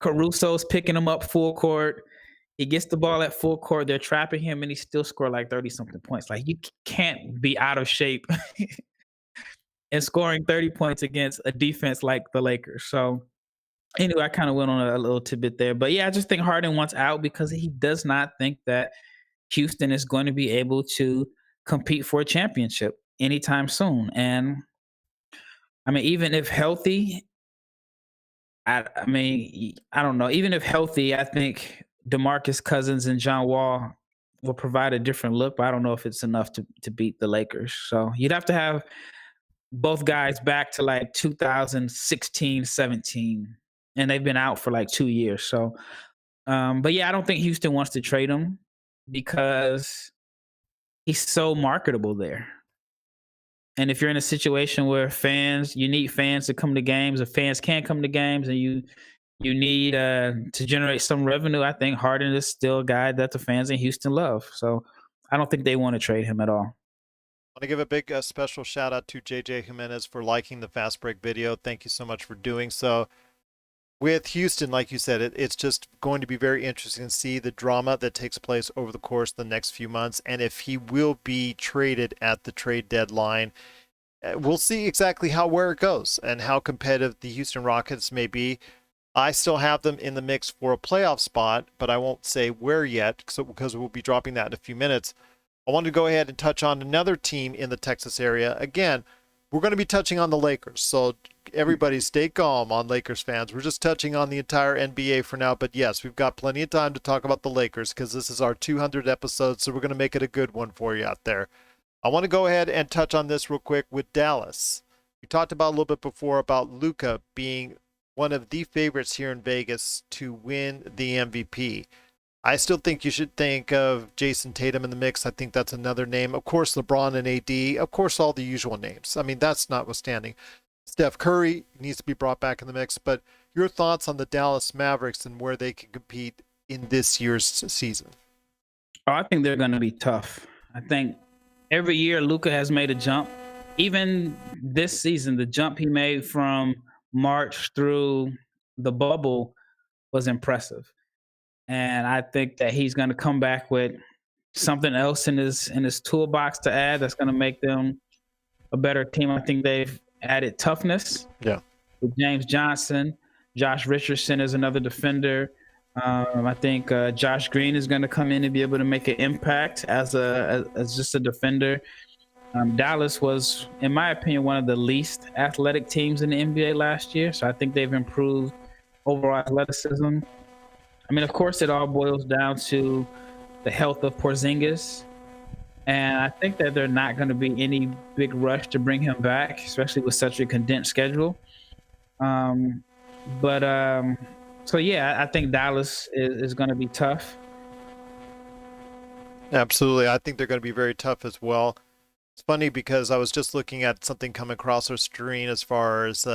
Caruso's picking him up full court. He gets the ball at full court. They're trapping him, and he still scored like 30-something points. Like, you can't be out of shape and scoring 30 points against a defense like the Lakers. So anyway, I kind of went on a little tidbit there. But yeah, I just think Harden wants out because he does not think that Houston is going to be able to compete for a championship anytime soon. And I mean, even if healthy, I don't know. Even if healthy, I think DeMarcus Cousins and John Wall will provide a different look, but I don't know if it's enough to beat the Lakers. So you'd have to have both guys back to like 2016, 17, and they've been out for like 2 years. So, but yeah, I don't think Houston wants to trade him because he's so marketable there. And if you're in a situation where you need fans to come to games, if fans can't come to games, and you need to generate some revenue, I think Harden is still a guy that the fans in Houston love. So I don't think they want to trade him at all. I want to give a big special shout out to JJ Jimenez for liking the Fast Break video. Thank you so much for doing so. With Houston, like you said, it's just going to be very interesting to see the drama that takes place over the course of the next few months, and if he will be traded at the trade deadline. We'll see exactly where it goes and how competitive the Houston Rockets may be. I still have them in the mix for a playoff spot, but I won't say where yet because we'll be dropping that in a few minutes. I wanted to go ahead and touch on another team in the Texas area. Again, we're going to be touching on the Lakers, so everybody stay calm on Lakers fans. We're just touching on the entire NBA for now, but yes, we've got plenty of time to talk about the Lakers because this is our 200th episode, so we're going to make it a good one for you out there. I want to go ahead and touch on this real quick with Dallas. We talked about a little bit before about Luka being one of the favorites here in Vegas to win the MVP. I still think you should think of Jason Tatum in the mix. I think that's another name. Of course, LeBron and AD. Of course, all the usual names. I mean, that's notwithstanding. Steph Curry needs to be brought back in the mix. But your thoughts on the Dallas Mavericks and where they can compete in this year's season? Oh, I think they're going to be tough. I think every year Luka has made a jump. even this season, the jump he made from March through the bubble was impressive. And I think that he's going to come back with something else in his toolbox to add that's going to make them a better team. I think they've added toughness Yeah. with James Johnson. Josh Richardson is another defender. I think Josh Green is going to come in and be able to make an impact as just a defender. Dallas was, in my opinion, one of the least athletic teams in the NBA last year. So I think they've improved overall athleticism. I mean, of course, it all boils down to the health of Porzingis. And I think that there's not going to be any big rush to bring him back, especially with such a condensed schedule. So yeah, I think Dallas is going to be tough. Absolutely. I think they're going to be very tough as well. It's funny because I was just looking at something come across our screen as far as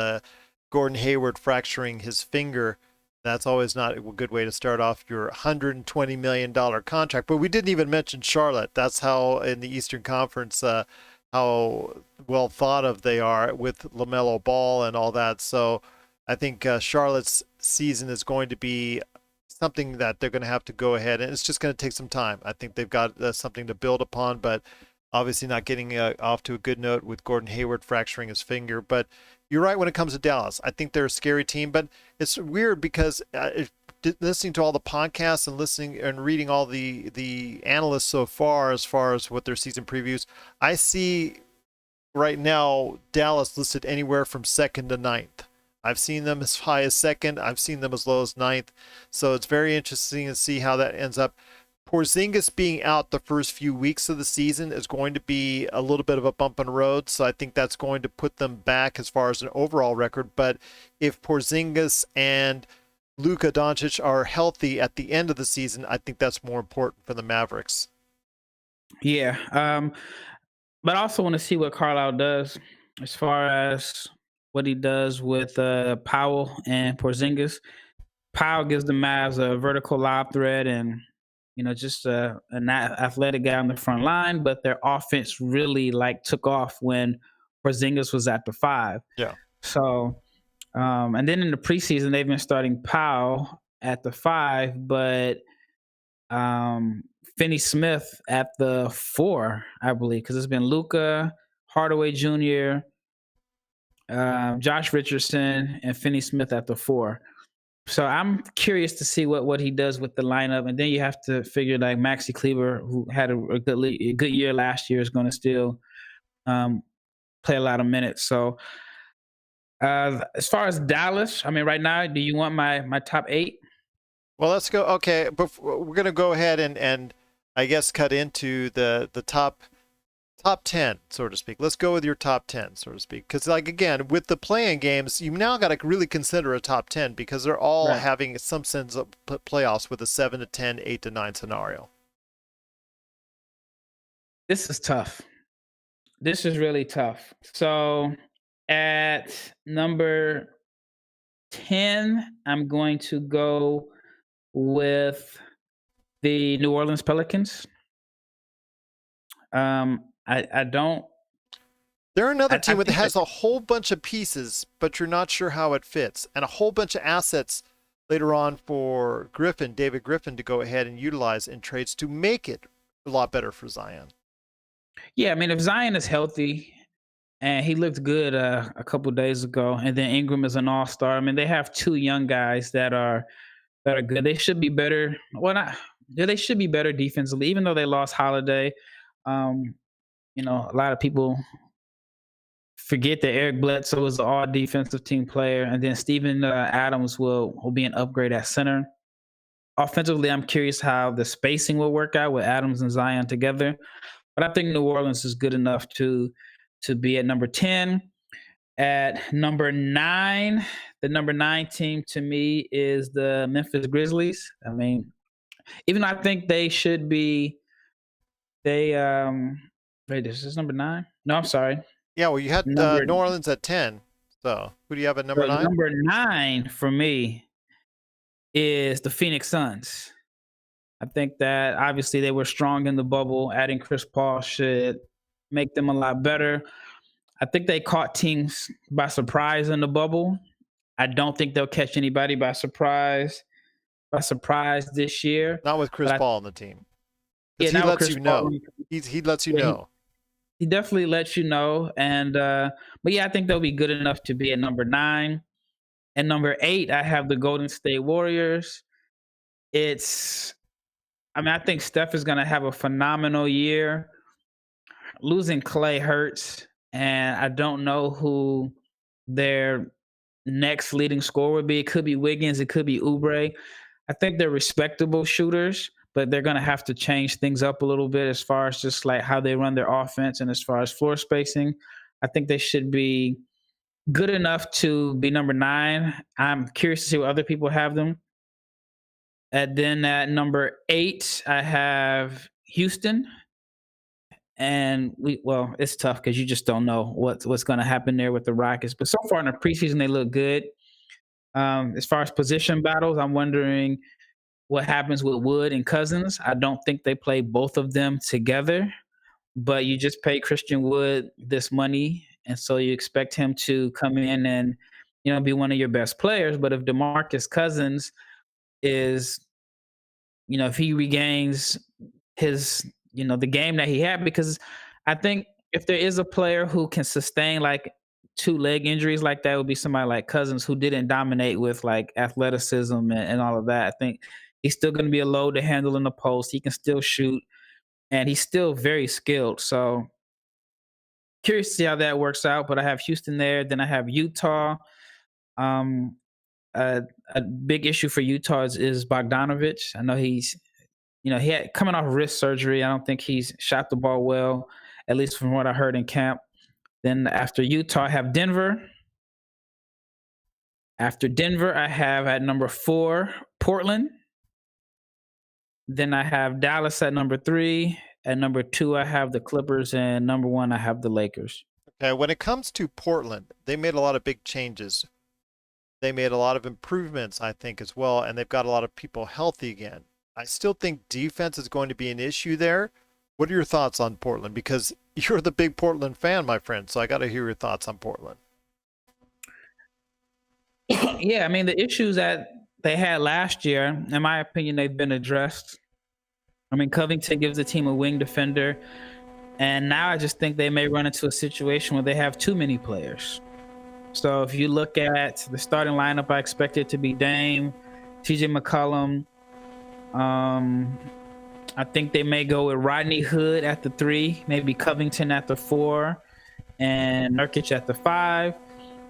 Gordon Hayward fracturing his finger. That's always not a good way to start off your $120 million contract. But we didn't even mention Charlotte. That's how in the Eastern Conference, how well thought of they are with LaMelo Ball and all that. So I think Charlotte's season is going to be something that they're going to have to go ahead, and it's just going to take some time. I think they've got something to build upon, but obviously not getting off to a good note with Gordon Hayward fracturing his finger. But you're right when it comes to Dallas. I think they're a scary team, but it's weird because listening to all the podcasts and listening and reading all the analysts so far as what their season previews, I see right now Dallas listed anywhere from second to ninth. I've seen them as high as second. I've seen them as low as ninth. So it's very interesting to see how that ends up. Porzingis being out the first few weeks of the season is going to be a little bit of a bump on the road. So I think that's going to put them back as far as an overall record. But if Porzingis and Luka Doncic are healthy at the end of the season, I think that's more important for the Mavericks. Yeah. But I also want to see what Carlisle does as far as what he does with Powell and Porzingis. Powell gives the Mavs a vertical lob threat and, just an athletic guy on the front line, but their offense really took off when Porzingis was at the 5. Yeah. So, and then in the preseason, they've been starting Powell at the 5, but Finney Smith at the 4, I believe, because it's been Luka, Hardaway Jr., Josh Richardson, and Finney Smith at the 4. So I'm curious to see what he does with the lineup, and then you have to figure Maxi Kleber, who had a good year last year, is going to still play a lot of minutes. So as far as Dallas, I mean, right now, do you want my top 8? Well, let's go. Okay, we're going to go ahead and I guess cut into the top 10, so to speak. Let's go with your top 10, so to speak. Because, again, with the playing games, you now got to really consider a top 10 because they're all having some sense of playoffs with a 7 to 10, 8 to 9 scenario. This is tough. This is really tough. So at number 10, I'm going to go with the New Orleans Pelicans. I don't. They're another team that has a whole bunch of pieces, but you're not sure how it fits, and a whole bunch of assets later on for David Griffin, to go ahead and utilize in trades to make it a lot better for Zion. Yeah, I mean, if Zion is healthy, and he looked good a couple of days ago, and then Ingram is an all-star. I mean, they have 2 young guys that are good. They should be better. Well, they should be better defensively, even though they lost Holiday. A lot of people forget that Eric Bledsoe is an all-defensive team player, and then Steven Adams will be an upgrade at center. Offensively, I'm curious how the spacing will work out with Adams and Zion together. But I think New Orleans is good enough to be at number 10. At number 9, the number 9 team to me is the Memphis Grizzlies. I mean, even though I think they should be, wait, is this number 9? No, I'm sorry. Yeah, well, you had New Orleans at 10. So who do you have at number 9? Number 9 for me is the Phoenix Suns. I think that obviously they were strong in the bubble. Adding Chris Paul should make them a lot better. I think they caught teams by surprise in the bubble. I don't think they'll catch anybody by surprise this year. Not with Chris But Paul on the team. yeah, Because he now with lets Chris you Paul, know. He lets you yeah, know. he definitely lets you know. And but yeah, I think they'll be good enough to be at number 9. And number 8, I have the Golden State Warriors. I think Steph is gonna have a phenomenal year. Losing Clay hurts, and I don't know who their next leading scorer would be. It could be Wiggins, it could be Oubre. I think they're respectable shooters, but they're going to have to change things up a little bit as far as just like how they run their offense and as far as floor spacing. I think they should be good enough to be number 9. I'm curious to see what other people have them. And then at number 8, I have Houston. And it's tough because you just don't know what's going to happen there with the Rockets. But so far in the preseason, they look good. As far as position battles, I'm wondering what happens with Wood and Cousins. I don't think they play both of them together, but you just pay Christian Wood this money, and so you expect him to come in and be one of your best players. But if DeMarcus Cousins is, if he regains his the game that he had, because I think if there is a player who can sustain like 2 leg injuries like that, would be somebody like Cousins, who didn't dominate with like athleticism and all of that. I think he's still going to be a load to handle in the post. He can still shoot, and he's still very skilled. So curious to see how that works out. But I have Houston there. Then I have Utah. A big issue for Utah is Bogdanovich. I know he's he had coming off wrist surgery. I don't think he's shot the ball well, at least from what I heard in camp. Then after Utah, I have Denver. After Denver, I have at number 4, Portland. Then I have Dallas at number 3. At number 2, I have the Clippers. And number 1, I have the Lakers. Okay, when it comes to Portland, they made a lot of big changes. They made a lot of improvements, I think, as well, and they've got a lot of people healthy again. I still think defense is going to be an issue there. What are your thoughts on Portland? Because you're the big Portland fan, my friend, so I got to hear your thoughts on Portland. Yeah, I mean, the issues that they had last year, in my opinion, they've been addressed. I mean, Covington gives the team a wing defender, and now I just think they may run into a situation where they have too many players. So if you look at the starting lineup, I expect it to be Dame, TJ McCollum. I think they may go with Rodney Hood at the 3, maybe Covington at the 4, and Nurkic at the 5.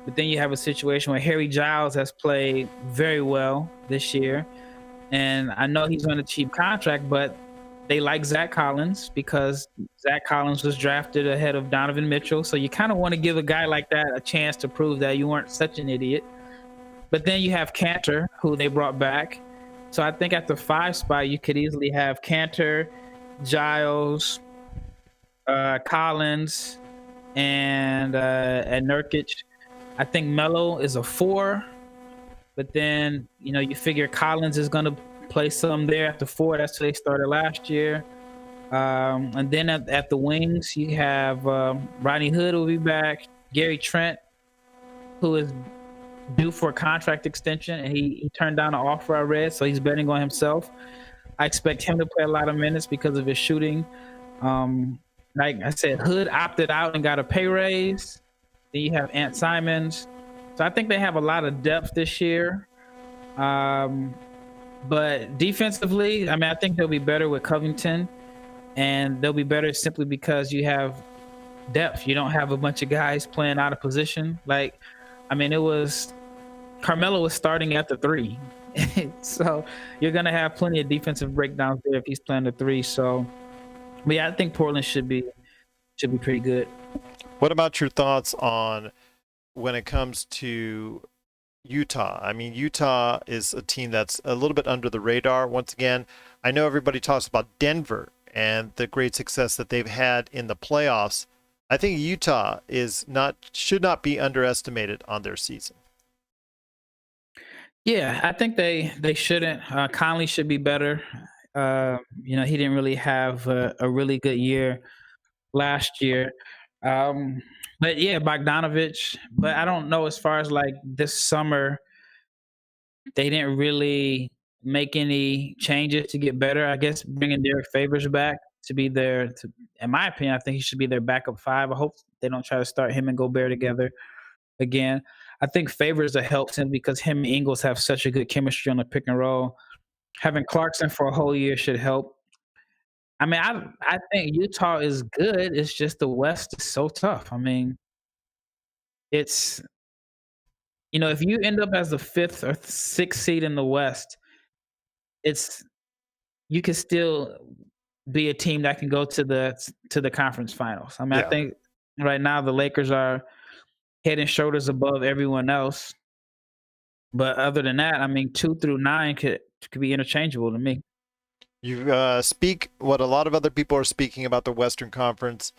But then you have a situation where Harry Giles has played very well this year, and I know he's on a cheap contract, but they like Zach Collins because Zach Collins was drafted ahead of Donovan Mitchell. So you kind of want to give a guy like that a chance to prove that you weren't such an idiot. But then you have Cantor, who they brought back. So I think at the 5 spot, you could easily have Cantor, Giles, Collins, and Nurkic. I think Melo is a 4, but then you figure Collins is going to play some there at the 4. That's who they started last year. And then at the wings, you have Rodney Hood will be back, Gary Trent, who is due for a contract extension, and he turned down an offer I read, so he's betting on himself. I expect him to play a lot of minutes because of his shooting. Like I said, Hood opted out and got a pay raise. Then you have Ant Simons. So I think they have a lot of depth this year. But defensively, I mean, I think they'll be better with Covington, and they'll be better simply because you have depth. You don't have a bunch of guys playing out of position. Like, I mean, Carmelo was starting at the 3. So you're going to have plenty of defensive breakdowns there if he's playing the 3. So, but yeah, I think Portland should be pretty good. What about your thoughts on when it comes to Utah? I mean, Utah is a team that's a little bit under the radar. Once again, I know everybody talks about Denver and the great success that they've had in the playoffs. I think Utah should not be underestimated on their season. Yeah, I think they shouldn't. Conley should be better. He didn't really have a really good year last year. But yeah, Bogdanovich. But I don't know as far as like this summer, they didn't really make any changes to get better. I guess bringing Derek Favors back to be there. In my opinion, I think he should be their backup five. I hope they don't try to start him and Gobert together again. I think Favors that helps him because him and Ingles have such a good chemistry on the pick and roll. Having Clarkson for a whole year should help. I mean, I think Utah is good. It's just the West is so tough. I mean, it's if you end up as the fifth or sixth seed in the West, it's you can still be a team that can go to the conference finals. I mean, I think right now the Lakers are head and shoulders above everyone else. But other than that, I mean, 2 through 9 could be interchangeable to me. You speak what a lot of other people are speaking about the Western Conference.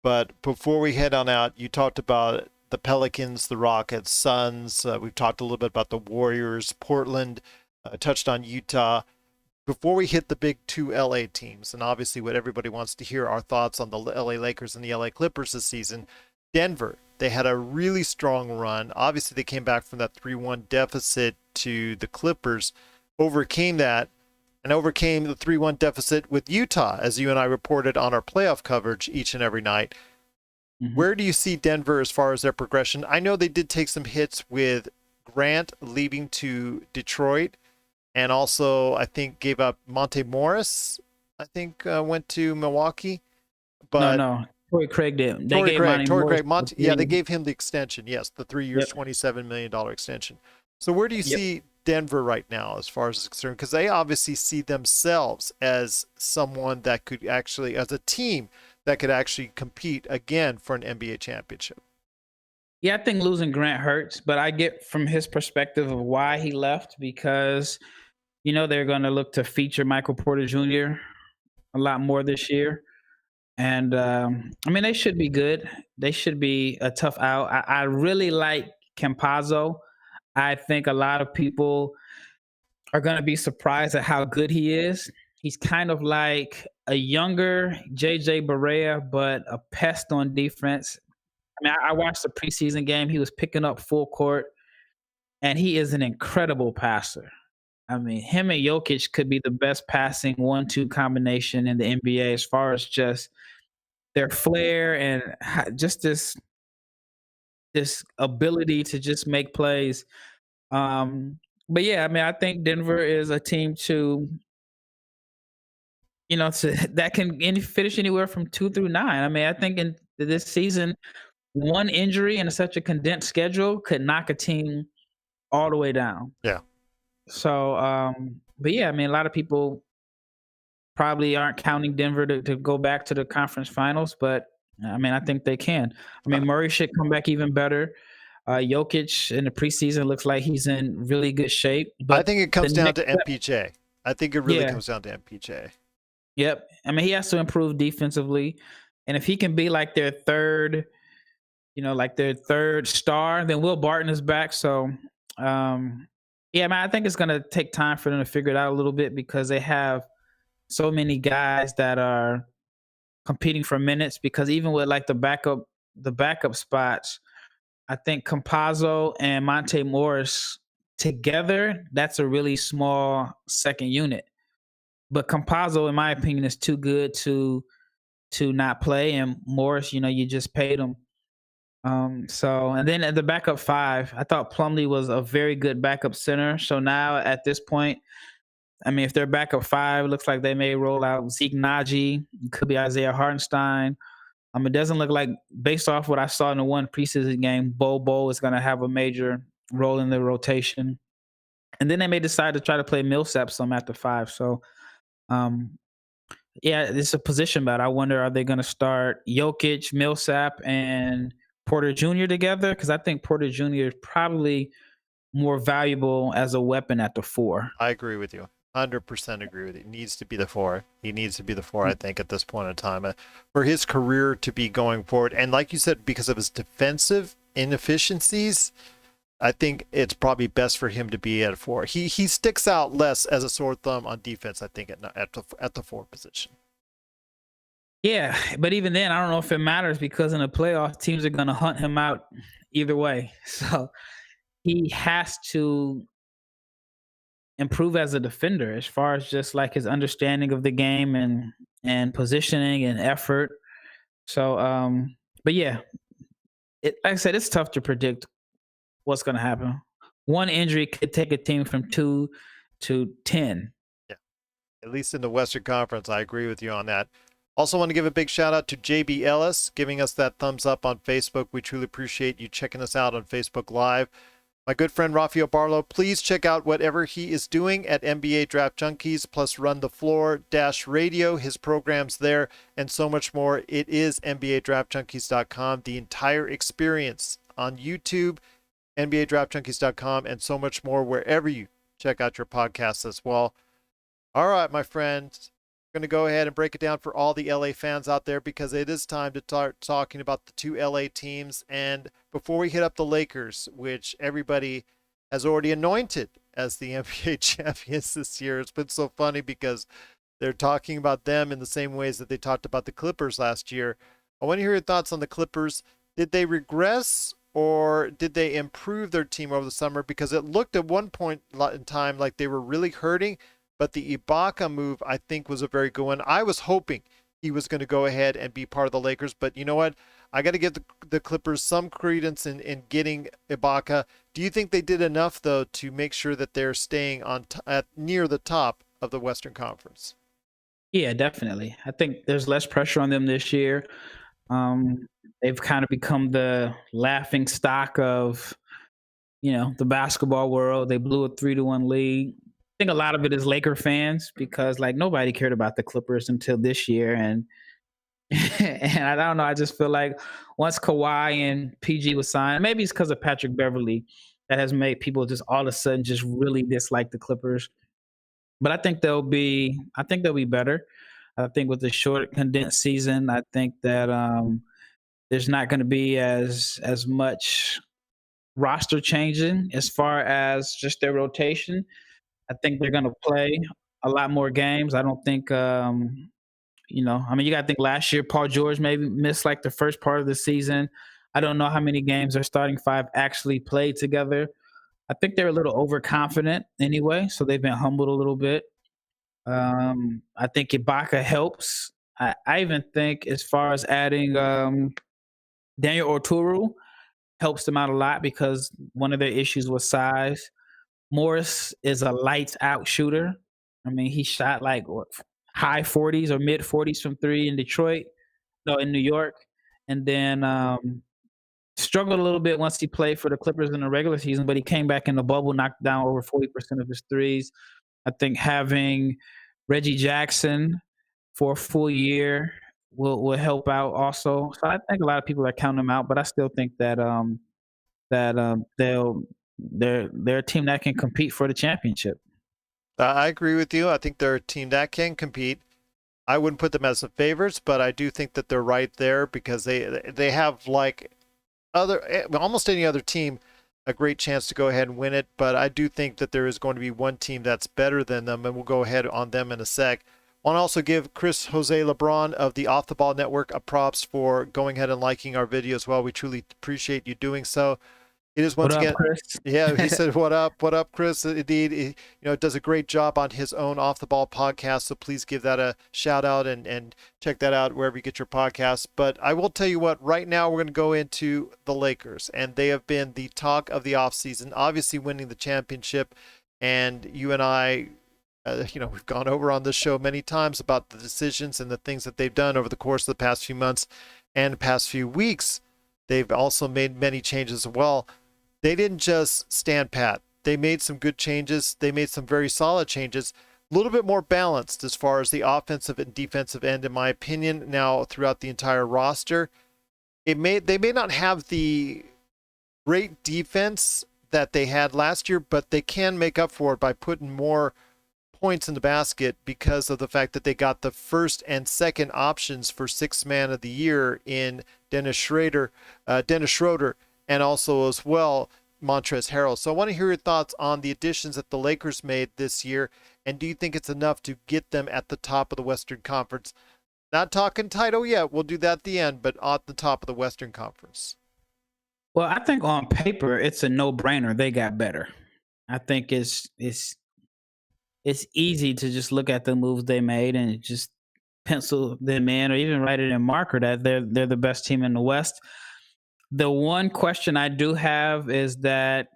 But before we head on out, you talked about the Pelicans, the Rockets, Suns. We've talked a little bit about the Warriors, Portland, touched on Utah. Before we hit the big two LA teams, and obviously what everybody wants to hear our thoughts on the LA Lakers and the LA Clippers this season, Denver, they had a really strong run. Obviously, they came back from that 3-1 deficit to the Clippers, overcame that, and overcame the 3-1 deficit with Utah, as you and I reported on our playoff coverage each and every night. Mm-hmm. Where do you see Denver as far as their progression? I know they did take some hits with Grant leaving to Detroit, and also I think gave up Monte Morris, I think went to Milwaukee. But no. Torrey Craig did. Torrey Craig. They gave him the extension. Yes, the 3 years, $27 million extension. So where do you see Denver right now as far as it's concerned? Because they obviously see themselves as someone that could actually, as a team that could actually compete again for an NBA championship. Yeah, I think losing Grant hurts, but I get from his perspective of why he left because, they're going to look to feature Michael Porter Jr. a lot more this year. And, I mean, they should be good. They should be a tough out. I really like Campazzo. I think a lot of people are going to be surprised at how good he is. He's kind of like a younger JJ Barea, but a pest on defense. I mean, I watched the preseason game. He was picking up full court, and he is an incredible passer. I mean, him and Jokic could be the best passing 1-2 combination in the NBA as far as just their flair and just this ability to just make plays. But yeah, I mean, I think Denver is a team that can finish anywhere from 2 through 9. I mean, I think in this season, one injury in such a condensed schedule could knock a team all the way down. Yeah. So, but yeah, I mean, a lot of people probably aren't counting Denver to go back to the conference finals, but I mean, I think they can. I mean, Murray should come back even better. Jokic in the preseason looks like he's in really good shape. But I think it comes down to MPJ. I think it really comes down to MPJ. Yep. I mean, he has to improve defensively. And if he can be like their third star, then Will Barton is back. So, yeah, man, I think it's going to take time for them to figure it out a little bit because they have so many guys that are competing for minutes because even with like the backup spots, I think Campazzo and Monte Morris together, that's a really small second unit. But Campazzo, in my opinion, is too good to not play. And Morris, you just paid him. And then at the backup five, I thought Plumlee was a very good backup center. So now at this point, I mean, if their backup five looks like they may roll out Zeke Naji, could be Isaiah Hartenstein. It doesn't look like, based off what I saw in the one preseason game, Bo is going to have a major role in the rotation. And then they may decide to try to play Millsap some at the five. So, yeah, it's a position battle. I wonder, are they going to start Jokic, Millsap, and Porter Jr. together? Because I think Porter Jr. is probably more valuable as a weapon at the 4. I agree with you. 100% agree with you. He needs to be the 4. He needs to be the 4, I think, at this point in time. For his career to be going forward, and like you said, because of his defensive inefficiencies, I think it's probably best for him to be at a 4. He sticks out less as a sore thumb on defense, I think, at the 4 position. Yeah, but even then, I don't know if it matters because in the playoffs, teams are going to hunt him out either way. So he has to improve as a defender as far as just like his understanding of the game and positioning and effort. So but yeah, like I said, it's tough to predict what's going to happen. One injury could take a team from 2 to 10. Yeah, at least in the Western Conference, I agree with you on that. Also, want to give a big shout out to JB Ellis giving us that thumbs up on Facebook. We truly appreciate you checking us out on Facebook Live. My good friend Rafael Barlowe, please check out whatever he is doing at NBA Draft Junkies, plus Run the Floor Dash Radio, his programs there, and so much more. It is NBADraftJunkies.com. The entire experience on YouTube, NBADraftJunkies.com, and so much more wherever you check out your podcasts as well. All right, my friends. Going to go ahead and break it down for all the LA fans out there because it is time to start talking about the two LA teams. And before we hit up the Lakers, which everybody has already anointed as the NBA champions this year, it's been so funny because they're talking about them in the same ways that they talked about the Clippers last year. I want to hear your thoughts on the Clippers. Did they regress or did they improve their team over the summer? Because it looked at one point in time like they were really hurting. But the Ibaka move, I think, was a very good one. I was hoping he was going to go ahead and be part of the Lakers. But you know what? I got to give the Clippers some credence in getting Ibaka. Do you think they did enough, though, to make sure that they're staying at near the top of the Western Conference? Yeah, definitely. I think there's less pressure on them this year. They've kind of become the laughing stock of, the basketball world. They blew a 3-1 lead. I think a lot of it is Laker fans because like nobody cared about the Clippers until this year, and and I don't know. I just feel like once Kawhi and PG was signed, maybe it's because of Patrick Beverly that has made people just all of a sudden just really dislike the Clippers. But I think they'll be better. I think with the short condensed season, I think that there's not going to be as much roster changing as far as just their rotation. I think they're going to play a lot more games. I don't think, you got to think last year, Paul George maybe missed like the first part of the season. I don't know how many games their starting five actually played together. I think they're a little overconfident anyway, so they've been humbled a little bit. I think Ibaka helps. I even think as far as adding Daniel Orturu helps them out a lot because one of their issues was size. Morris is a lights out shooter. I mean, he shot like high 40s or mid 40s from three in New York. And then struggled a little bit once he played for the Clippers in the regular season, but he came back in the bubble, knocked down over 40% of his threes. I think having Reggie Jackson for a full year will help out also. So I think a lot of people are counting him out, but I still think that they're a team that can compete for the championship. I agree with you. I think they're a team that can compete. I wouldn't put them as the favorites, but I do think that they're right there because they have like almost any other team a great chance to go ahead and win it. But I do think that there is going to be one team that's better than them, and we'll go ahead on them in a sec. I want to also give Chris Jose LeBron of the Off the Ball Network a props for going ahead and liking our video as well. We truly appreciate you doing so. It is once again, Chris? Yeah, he said, what up, Chris? Indeed, it does a great job on his own Off the Ball podcast. So please give that a shout out and check that out wherever you get your podcasts. But I will tell you what, right now we're going to go into the Lakers, and they have been the talk of the offseason, obviously winning the championship. And you and I, we've gone over on this show many times about the decisions and the things that they've done over the course of the past few months and the past few weeks. They've also made many changes as well. They didn't just stand pat. They made some good changes. They made some very solid changes. A little bit more balanced as far as the offensive and defensive end, in my opinion, now throughout the entire roster. They may not have the great defense that they had last year, but they can make up for it by putting more points in the basket because of the fact that they got the first and second options for sixth man of the year in Dennis Schroeder, and also as well Montrezl Harrell. So I want to hear your thoughts on the additions that the Lakers made this year, and do you think it's enough to get them at the top of the Western Conference? Not talking title yet. We'll do that at the end, but at the top of the Western Conference. Well, I think on paper it's a no-brainer. They got better. I think it's easy to just look at the moves they made and just pencil them in, or even write it in marker that they're the best team in the West. The one question I do have is that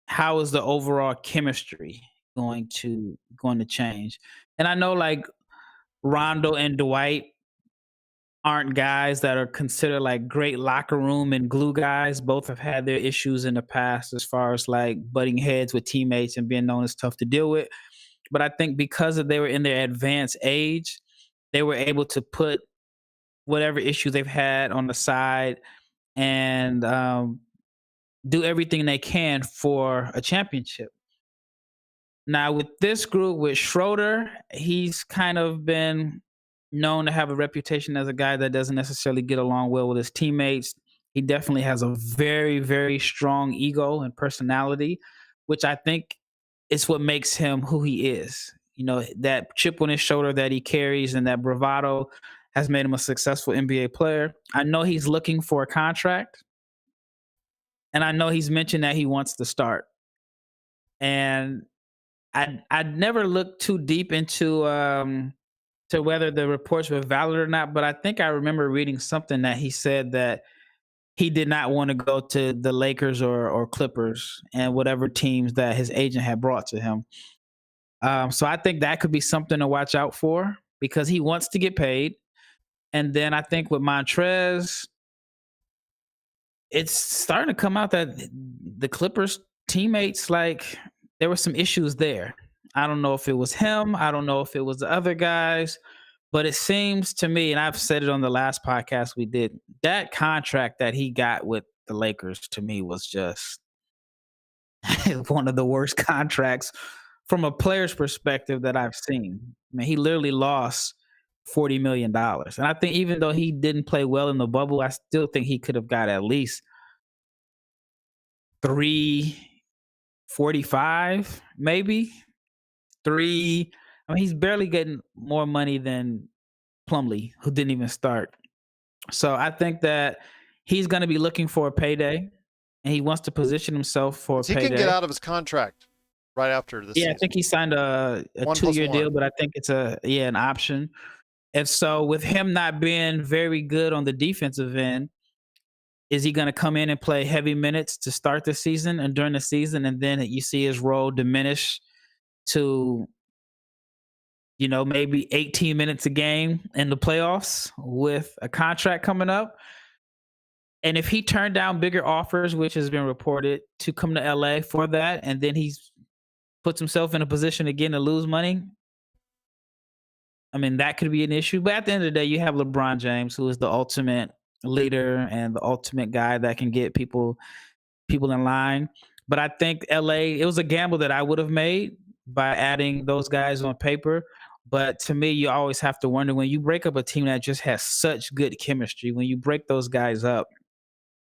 how is the overall chemistry going to change? And I know like Rondo and Dwight aren't guys that are considered like great locker room and glue guys. Both have had their issues in the past as far as like butting heads with teammates and being known as tough to deal with. But I think because they were in their advanced age, they were able to put whatever issues they've had on the side and do everything they can for a championship. Now, with this group, with Schroeder, he's kind of been known to have a reputation as a guy that doesn't necessarily get along well with his teammates. He definitely has a very, very strong ego and personality, which I think is what makes him who he is. You know, that chip on his shoulder that he carries and that bravado has made him a successful NBA player. I know he's looking for a contract, and I know he's mentioned that he wants to start. And I'd never looked too deep into to whether the reports were valid or not, but I think I remember reading something that he said that he did not want to go to the Lakers or Clippers and whatever teams that his agent had brought to him. So I think that could be something to watch out for because he wants to get paid. And then I think with Montrez, it's starting to come out that the Clippers teammates, like, there were some issues there. I don't know if it was him. I don't know if it was the other guys. But it seems to me, and I've said it on the last podcast we did, that contract that he got with the Lakers to me was just one of the worst contracts from a player's perspective that I've seen. I mean, he literally lost $40 million. And I think even though he didn't play well in the bubble, I still think he could have got at least 345, maybe 3. I mean, he's barely getting more money than Plumlee, who didn't even start. So I think that he's going to be looking for a payday, and he wants to position himself for a payday. He can get out of his contract right after this season. I think he signed a 2-year deal, but I think it's an option. And so with him not being very good on the defensive end, is he going to come in and play heavy minutes to start the season and during the season, and then you see his role diminish to, you know, maybe 18 minutes a game in the playoffs with a contract coming up? And if he turned down bigger offers, which has been reported, to come to LA for that, and then he puts himself in a position again to lose money, I mean, that could be an issue. But at the end of the day, you have LeBron James, who is the ultimate leader and the ultimate guy that can get people in line. But I think LA, it was a gamble that I would have made by adding those guys on paper. But to me, you always have to wonder, when you break up a team that just has such good chemistry, when you break those guys up,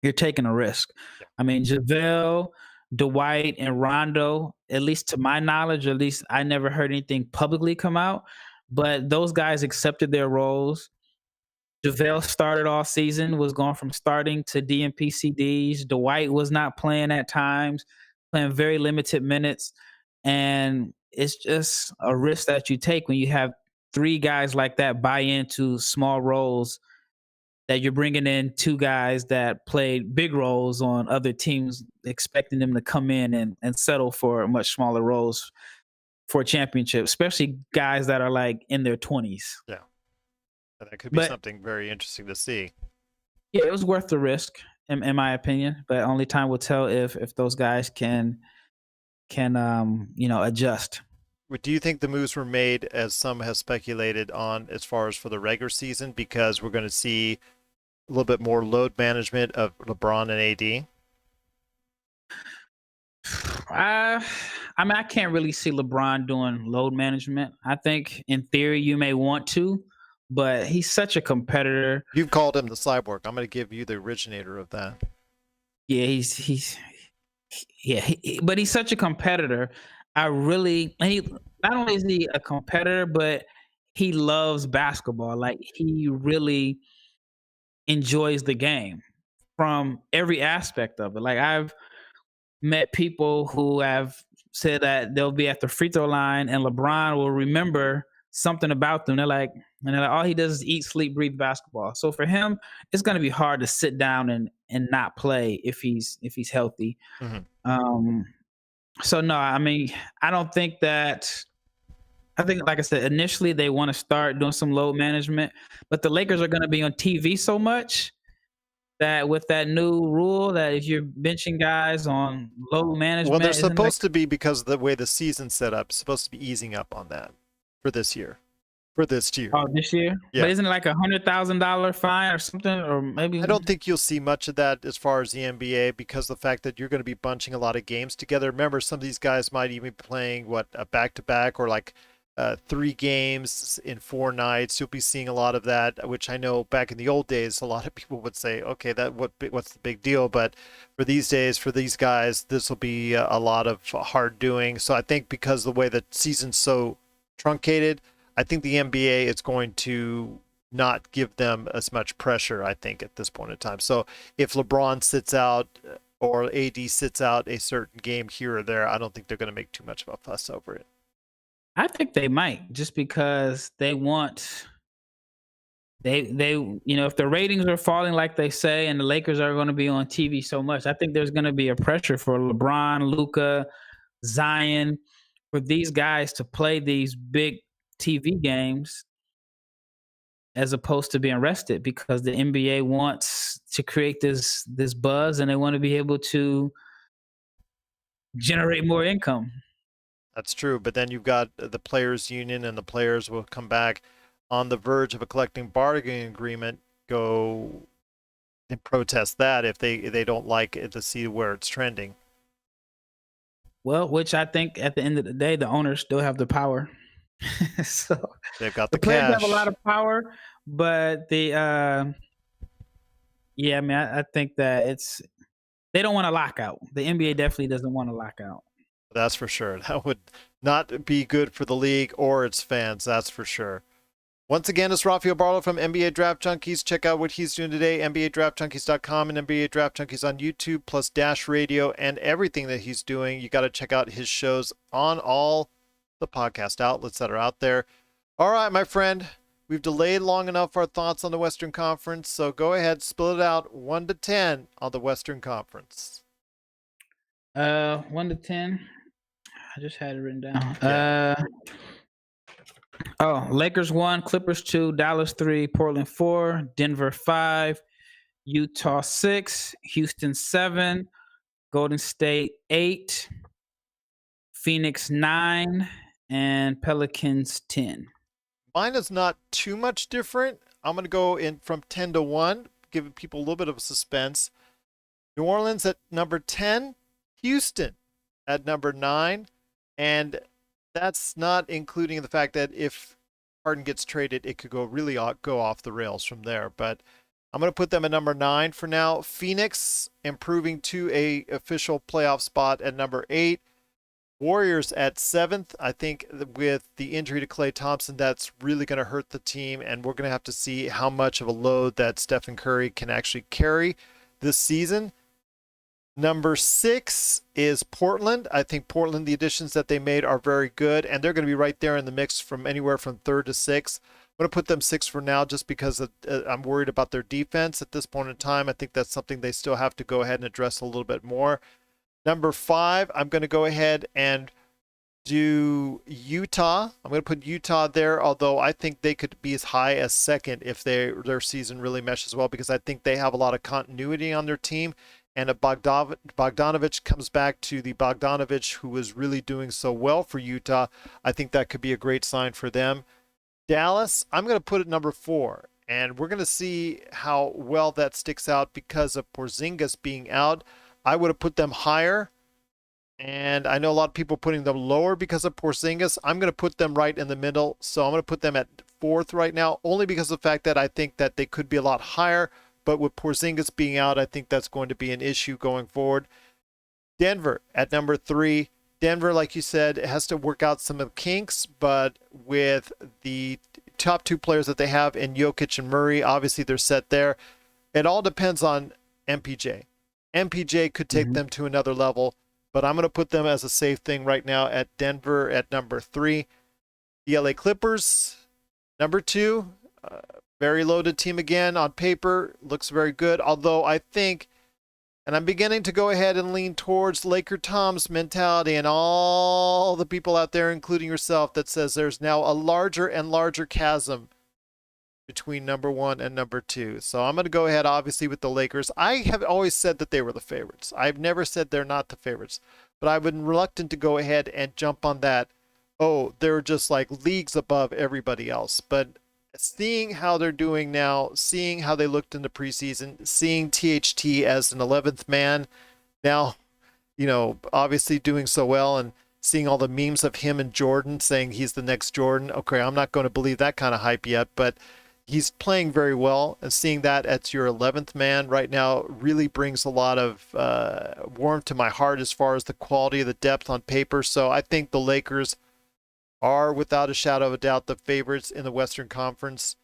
you're taking a risk. I mean, JaVale, Dwight, and Rondo, at least to my knowledge, at least I never heard anything publicly come out, but those guys accepted their roles. JaVale started all season, was going from starting to DNP CDs. Dwight was not playing at times, playing very limited minutes. And it's just a risk that you take when you have 3 guys like that buy into small roles, that you're bringing in 2 guys that played big roles on other teams, expecting them to come in and settle for much smaller roles for a championship, especially guys that are like in their 20s. Yeah. And that could be something very interesting to see. Yeah, it was worth the risk, in my opinion. But only time will tell if those guys can adjust. Do you think the moves were made, as some have speculated on, as far as for the regular season, because we're going to see a little bit more load management of LeBron and AD? I mean, I can't really see LeBron doing load management. I think in theory you may want to, but he's such a competitor. You've called him the cyborg. I'm going to give you the originator of that. Yeah, but he's such a competitor. Not only is he a competitor, but he loves basketball. Like, he really enjoys the game from every aspect of it. Like, I've met people who have said that they'll be at the free throw line and LeBron will remember something about them. They're like, all he does is eat, sleep, breathe basketball. So for him, it's going to be hard to sit down and not play if he's healthy. Mhm. So no, I mean, I don't think that. I think, like I said, initially they want to start doing some load management, but the Lakers are going to be on TV so much that with that new rule that if you're benching guys on load management, Well, they're isn't that supposed to be, because of the way the season's set up, supposed to be easing up on that for this year. this year? Yeah. But isn't it like $100,000 fine or something, or maybe? I don't think you'll see much of that as far as the NBA, because of the fact that you're going to be bunching a lot of games together. Remember, some of these guys might even be playing a back-to-back, or like 3 games in 4 nights. You'll be seeing a lot of that, which I know back in the old days, a lot of people would say, okay, what's the big deal? But for these days, for these guys, this will be a lot of hard doing. So I think because the way the season's so truncated, I think the NBA is going to not give them as much pressure, I think, at this point in time. So if LeBron sits out or AD sits out a certain game here or there, I don't think they're going to make too much of a fuss over it. I think they might, just because they want if the ratings are falling like they say, and the Lakers are going to be on TV so much, I think there's going to be a pressure for LeBron, Luka, Zion, for these guys to play these big TV games as opposed to being rested, because the NBA wants to create this buzz and they want to be able to generate more income. That's true, but then you've got the players' union, and the players will come back on the verge of a collective bargaining agreement, go and protest that if they don't like it, to see where it's trending. Well, which I think at the end of the day, the owners still have the power. So They've got the the players cash. have a lot of power, but I mean, I think that they don't want a lockout. The NBA definitely doesn't want a lockout. That's for sure. That would not be good for the league or its fans. That's for sure. Once again, it's Rafael Barlowe from NBA Draft Junkies. Check out what he's doing today, NBADraftJunkies.com and NBA Draft Junkies on YouTube, plus Dash Radio and everything that he's doing. You got to check out his shows on all the podcast outlets that are out there. All right, my friend, we've delayed long enough our thoughts on the Western Conference, so go ahead, split it out 1 to 10 on the Western Conference. 1 to 10. I just had it written down. Yeah. Lakers 1, Clippers 2, Dallas 3, Portland 4, Denver 5, Utah 6, Houston 7, Golden State 8, Phoenix 9, and Pelicans 10. Mine is not too much different. I'm going to go in from 10 to 1, giving people a little bit of suspense. New Orleans at number 10, Houston at number 9, and that's not including the fact that if Harden gets traded, it could really go off the rails from there. But I'm going to put them at number 9 for now. Phoenix improving to a official playoff spot at number 8. Warriors at 7th. I think with the injury to Klay Thompson, that's really going to hurt the team, and we're going to have to see how much of a load that Stephen Curry can actually carry this season. Number 6 is Portland. I think Portland, the additions that they made are very good, and they're going to be right there in the mix from anywhere from 3rd to 6th. I'm going to put them 6 for now, just because I'm worried about their defense at this point in time. I think that's something they still have to go ahead and address a little bit more. Number 5, I'm going to go ahead and do Utah. I'm going to put Utah there, although I think they could be as high as 2nd if their season really meshes well, because I think they have a lot of continuity on their team. And if Bogdanovich comes back to the Bogdanovich who was really doing so well for Utah, I think that could be a great sign for them. Dallas, I'm going to put it number 4. And we're going to see how well that sticks out because of Porzingis being out. I would have put them higher. And I know a lot of people putting them lower because of Porzingis. I'm going to put them right in the middle. So I'm going to put them at 4th right now, only because of the fact that I think that they could be a lot higher. But with Porzingis being out, I think that's going to be an issue going forward. Denver at number 3. Denver, like you said, has to work out some of the kinks, but with the top two players that they have in Jokic and Murray, obviously they're set there. It all depends on MPJ. MPJ could take them to another level, but I'm going to put them as a safe thing right now at Denver at number 3. The LA Clippers, number 2. Very loaded team again on paper. Looks very good, although I think, and I'm beginning to go ahead and lean towards Laker Tom's mentality and all the people out there, including yourself, that says there's now a larger and larger chasm between number 1 and number 2. So I'm going to go ahead, obviously, with the Lakers. I have always said that they were the favorites. I've never said they're not the favorites, but I've been reluctant to go ahead and jump on that. Oh, they're just like leagues above everybody else. But seeing how they're doing now, seeing how they looked in the preseason, seeing THT as an 11th man now, obviously doing so well, and seeing all the memes of him and Jordan saying he's the next Jordan. Okay, I'm not going to believe that kind of hype yet, but he's playing very well, and seeing that as your 11th man right now really brings a lot of warmth to my heart as far as the quality of the depth on paper. So I think the Lakers are, without a shadow of a doubt, the favorites in the Western Conference,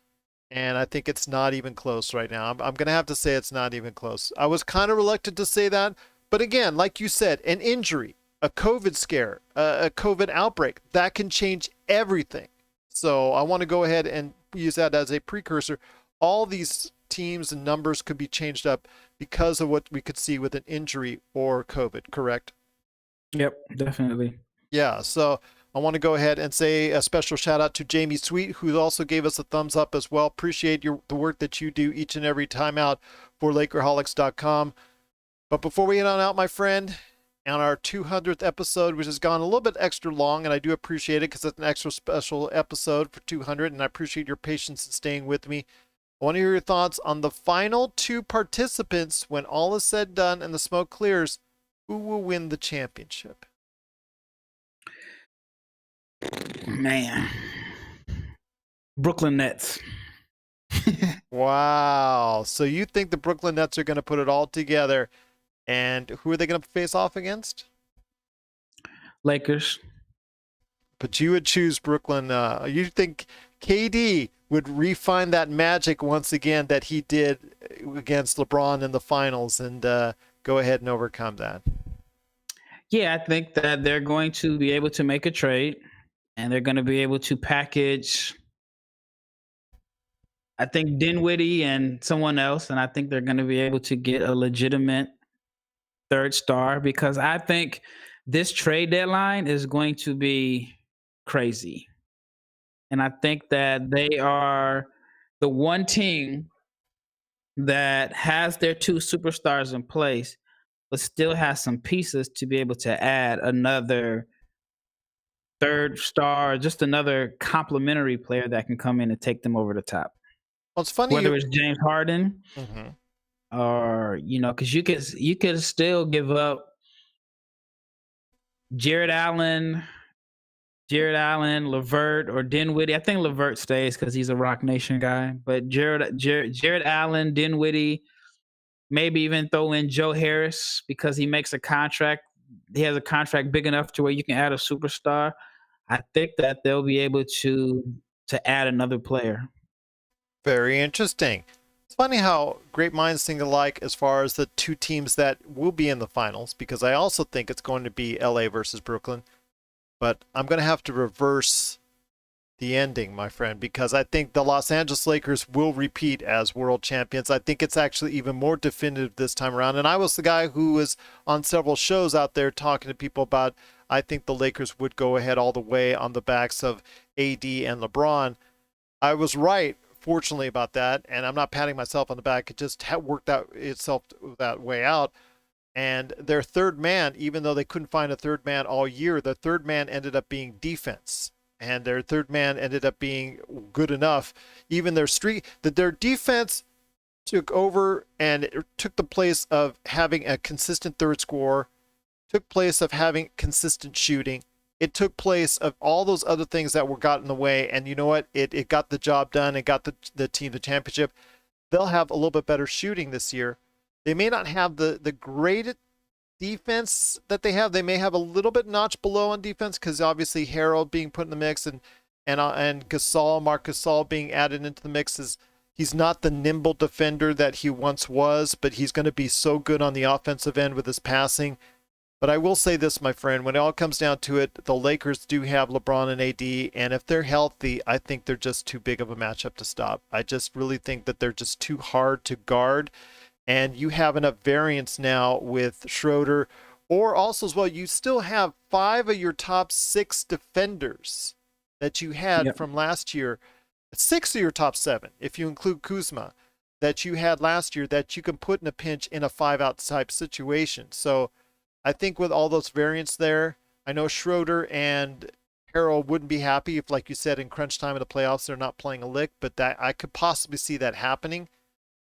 and I think it's not even close right now. I'm going to have to say it's not even close. I was kind of reluctant to say that, but again, like you said, an injury, a COVID scare, a COVID outbreak, that can change everything. So I want to go ahead and use that as a precursor. All these teams and numbers could be changed up because of what we could see with an injury or COVID, correct? Yep, definitely. Yeah, so I want to go ahead and say a special shout out to Jamie Sweet, who also gave us a thumbs up as well. Appreciate the work that you do each and every time out for Lakerholics.com. But before we head on out, my friend, on our 200th episode, which has gone a little bit extra long, and I do appreciate it because it's an extra special episode for 200, and I appreciate your patience in staying with me. I want to hear your thoughts on the final 2 participants. When all is said and done and the smoke clears, who will win the championship? Man, Brooklyn Nets. Wow. So you think the Brooklyn Nets are going to put it all together, and who are they going to face off against? Lakers. But you would choose Brooklyn. You think KD would refine that magic once again that he did against LeBron in the finals and go ahead and overcome that? Yeah, I think that they're going to be able to make a trade, and they're going to be able to package, I think, Dinwiddie and someone else, and I think they're going to be able to get a legitimate third star, because I think this trade deadline is going to be crazy. And I think that they are the one team that has their 2 superstars in place, but still has some pieces to be able to add another third star, just another complimentary player that can come in and take them over the top. Well, it's funny. Whether it's James Harden, or because you could still give up Jared Allen, LeVert, or Dinwiddie. I think LeVert stays because he's a Rock Nation guy. But Jared Allen, Dinwiddie, maybe even throw in Joe Harris because he makes a contract. He has a contract big enough to where you can add a superstar. I think that they'll be able to add another player. Very interesting. It's funny how great minds think alike as far as the 2 teams that will be in the finals, because I also think it's going to be LA versus Brooklyn. But I'm going to have to reverse the ending, my friend, because I think the Los Angeles Lakers will repeat as world champions. I think it's actually even more definitive this time around. And I was the guy who was on several shows out there talking to people about, I think the Lakers would go ahead all the way on the backs of AD and LeBron. I was right, fortunately, about that, and I'm not patting myself on the back. It just worked out itself that way out. And their third man, even though they couldn't find a third man all year, their third man ended up being defense. And their third man ended up being good enough. Even their defense took over, and it took the place of having a consistent third scorer, took place of having consistent shooting. It took place of all those other things that were got in the way. And you know what? It got the job done. It got the team the championship. They'll have a little bit better shooting this year. They may not have the greatest defense that they have. They may have a little bit notch below on defense because obviously Harold being put in the mix and Gasol, Marc Gasol being added into the mix is he's not the nimble defender that he once was, but he's going to be so good on the offensive end with his passing. But I will say this, my friend, when it all comes down to it, the Lakers do have LeBron and AD, and if they're healthy, I think they're just too big of a matchup to stop. I just really think that they're just too hard to guard, and you have enough variance now with Schroeder, or also as well, you still have 5 of your top 6 defenders that you had from last year, 6 of your top 7, if you include Kuzma, that you had last year that you can put in a pinch in a 5-out type situation. So I think with all those variants there, I know Schroeder and Harold wouldn't be happy if, like you said, in crunch time of the playoffs, they're not playing a lick, but that I could possibly see that happening.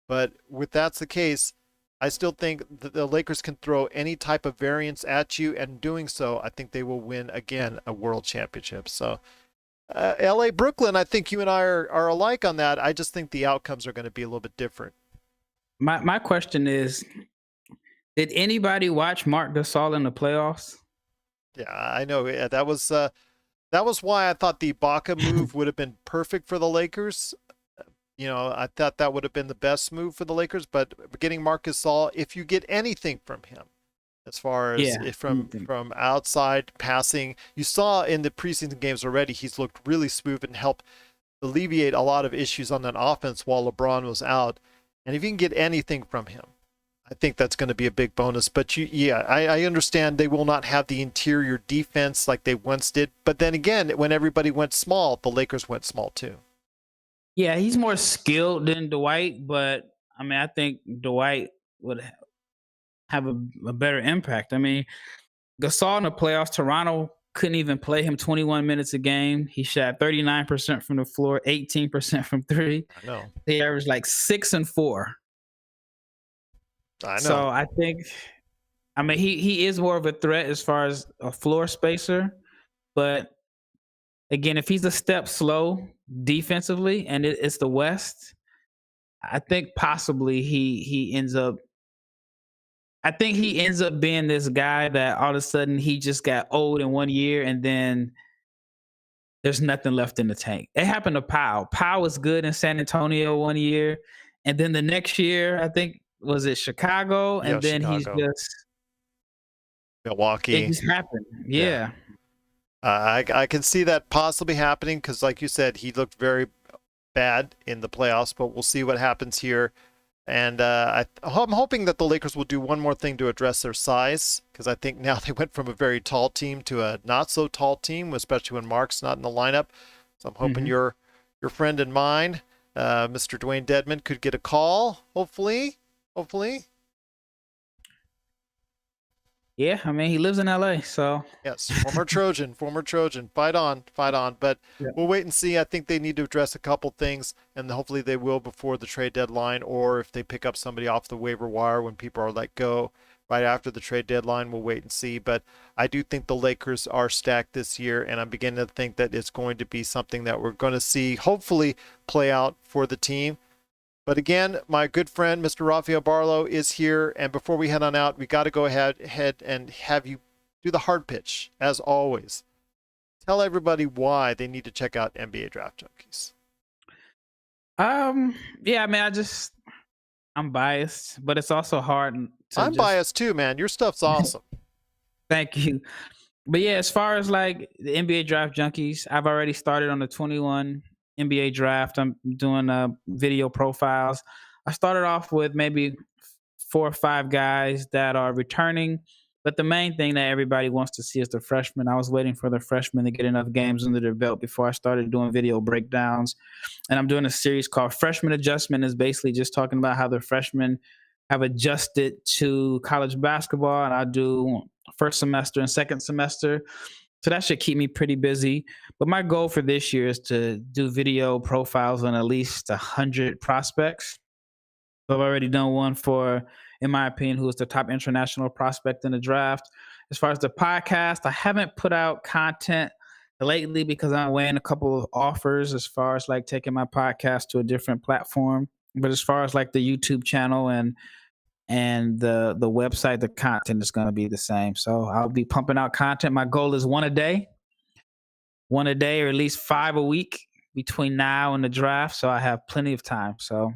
But with that's the case, I still think that the Lakers can throw any type of variance at you, and doing so, I think they will win again a world championship. So LA, Brooklyn, I think you and I are alike on that. I just think the outcomes are going to be a little bit different. My question is, did anybody watch Marc Gasol in the playoffs? Yeah, I know. Yeah, that was why I thought the Ibaka move would have been perfect for the Lakers. You know, I thought that would have been the best move for the Lakers, but getting Marc Gasol, if you get anything from him, as far as from outside passing, you saw in the preseason games already, he's looked really smooth and helped alleviate a lot of issues on that offense while LeBron was out. And if you can get anything from him, I think that's going to be a big bonus. But I understand they will not have the interior defense like they once did. But then again, when everybody went small, the Lakers went small too. Yeah, he's more skilled than Dwight, but I mean, I think Dwight would have a better impact. I mean, Gasol in the playoffs, Toronto couldn't even play him 21 minutes a game. He shot 39% from the floor, 18% from three. I know. He averaged like 6 and 4. I know. So I think, I mean, he is more of a threat as far as a floor spacer, but again, if he's a step slow defensively and it's the West, I think possibly he ends up. I think he ends up being this guy that all of a sudden he just got old in 1 year and then there's nothing left in the tank. It happened to Powell. Powell was good in San Antonio 1 year, and then the next year, I think, was it Chicago? And then he's just Milwaukee. It just happened. Yeah. I can see that possibly happening because, like you said, he looked very bad in the playoffs, but we'll see what happens here. And I'm hoping that the Lakers will do one more thing to address their size, because I think now they went from a very tall team to a not so tall team, especially when Marc's not in the lineup. So I'm hoping your friend and mine, Mr. Dwayne Dedman, could get a call. Hopefully. Yeah, I mean, he lives in LA, so. Yes, former Trojan. Fight on. But we'll wait and see. I think they need to address a couple things, and hopefully they will before the trade deadline, or if they pick up somebody off the waiver wire when people are let go right after the trade deadline. We'll wait and see. But I do think the Lakers are stacked this year, and I'm beginning to think that it's going to be something that we're going to see hopefully play out for the team. But again, my good friend, Mr. Rafael Barlowe, is here. And before we head on out, we got to go ahead and have you do the hard pitch, as always. Tell everybody why they need to check out NBA Draft Junkies. Yeah, I mean, I'm biased, but it's also hard. I'm biased too, man. Your stuff's awesome. Thank you. But yeah, as far as like the NBA Draft Junkies, I've already started on the 21 NBA draft. I'm doing video profiles. I started off with maybe 4 or 5 guys that are returning, but the main thing that everybody wants to see is the freshmen. I was waiting for the freshmen to get enough games under their belt before I started doing video breakdowns. And I'm doing a series called Freshman Adjustment. Is basically just talking about how the freshmen have adjusted to college basketball, and I do first semester and second semester. So that should keep me pretty busy. But my goal for this year is to do video profiles on at least 100 prospects. So I've already done one for, in my opinion, who is the top international prospect in the draft. As far as the podcast, I haven't put out content lately because I'm weighing a couple of offers as far as like taking my podcast to a different platform. But as far as like the YouTube channel and and the website, the content is going to be the same. So I'll be pumping out content. My goal is one a day, or at least 5 a week between now and the draft. So I have plenty of time. So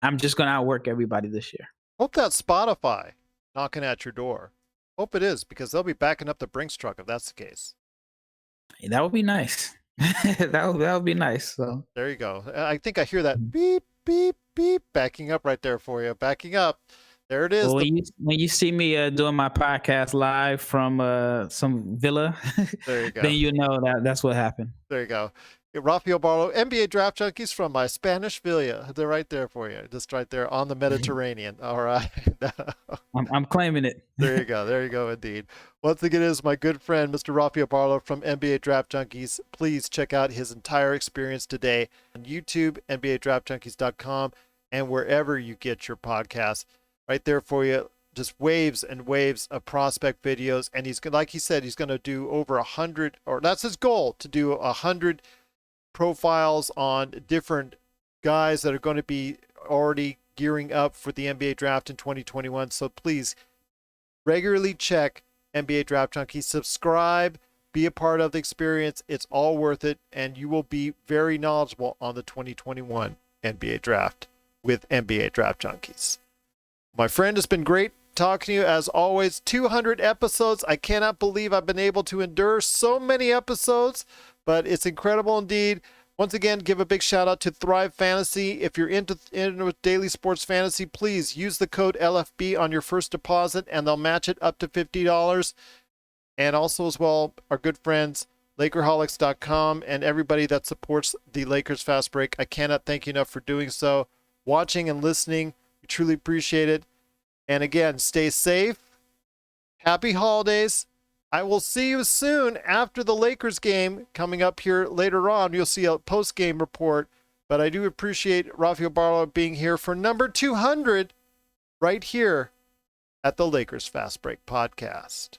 I'm just going to outwork everybody this year. Hope that's Spotify knocking at your door. Hope it is, because they'll be backing up the Brinks truck if that's the case. That would be nice. that would be nice. So there you go. I think I hear that beep, beep, beep backing up right there for you. Backing up. There it is. Well, when you see me doing my podcast live from some villa, there you go. Then you know that's what happened. There you go. Rafael Barlowe, NBA Draft Junkies from my Spanish villa. They're right there for you. Just right there on the Mediterranean. All right. I'm claiming it. There you go. There you go, indeed. Once again, it is my good friend, Mr. Rafael Barlowe from NBA Draft Junkies. Please check out his entire experience today on YouTube, NBADraftJunkies.com, and wherever you get your podcasts. Right there for you. Just waves and waves of prospect videos. And he's, like he said, he's going to do over 100, or that's his goal, to do 100 profiles on different guys that are going to be already gearing up for the NBA draft in 2021. So please regularly check NBA Draft Junkies, subscribe, be a part of the experience. It's all worth it, and you will be very knowledgeable on the 2021 NBA draft with NBA Draft Junkies. My friend, it's been great talking to you as always. 200 episodes. I cannot believe I've been able to endure so many episodes, but it's incredible indeed. Once again, give a big shout out to ThriveFantasy. If you're into daily sports fantasy, please use the code LFB on your first deposit, and they'll match it up to $50. And also as well, our good friends, Lakerholics.com, and everybody that supports the Lakers Fast Break. I cannot thank you enough for doing so. Watching and listening, we truly appreciate it. And again, stay safe. Happy holidays. I will see you soon after the Lakers game coming up here later on. You'll see a post-game report. But I do appreciate Rafael Barlowe being here for number 200 right here at the Lakers Fast Break podcast.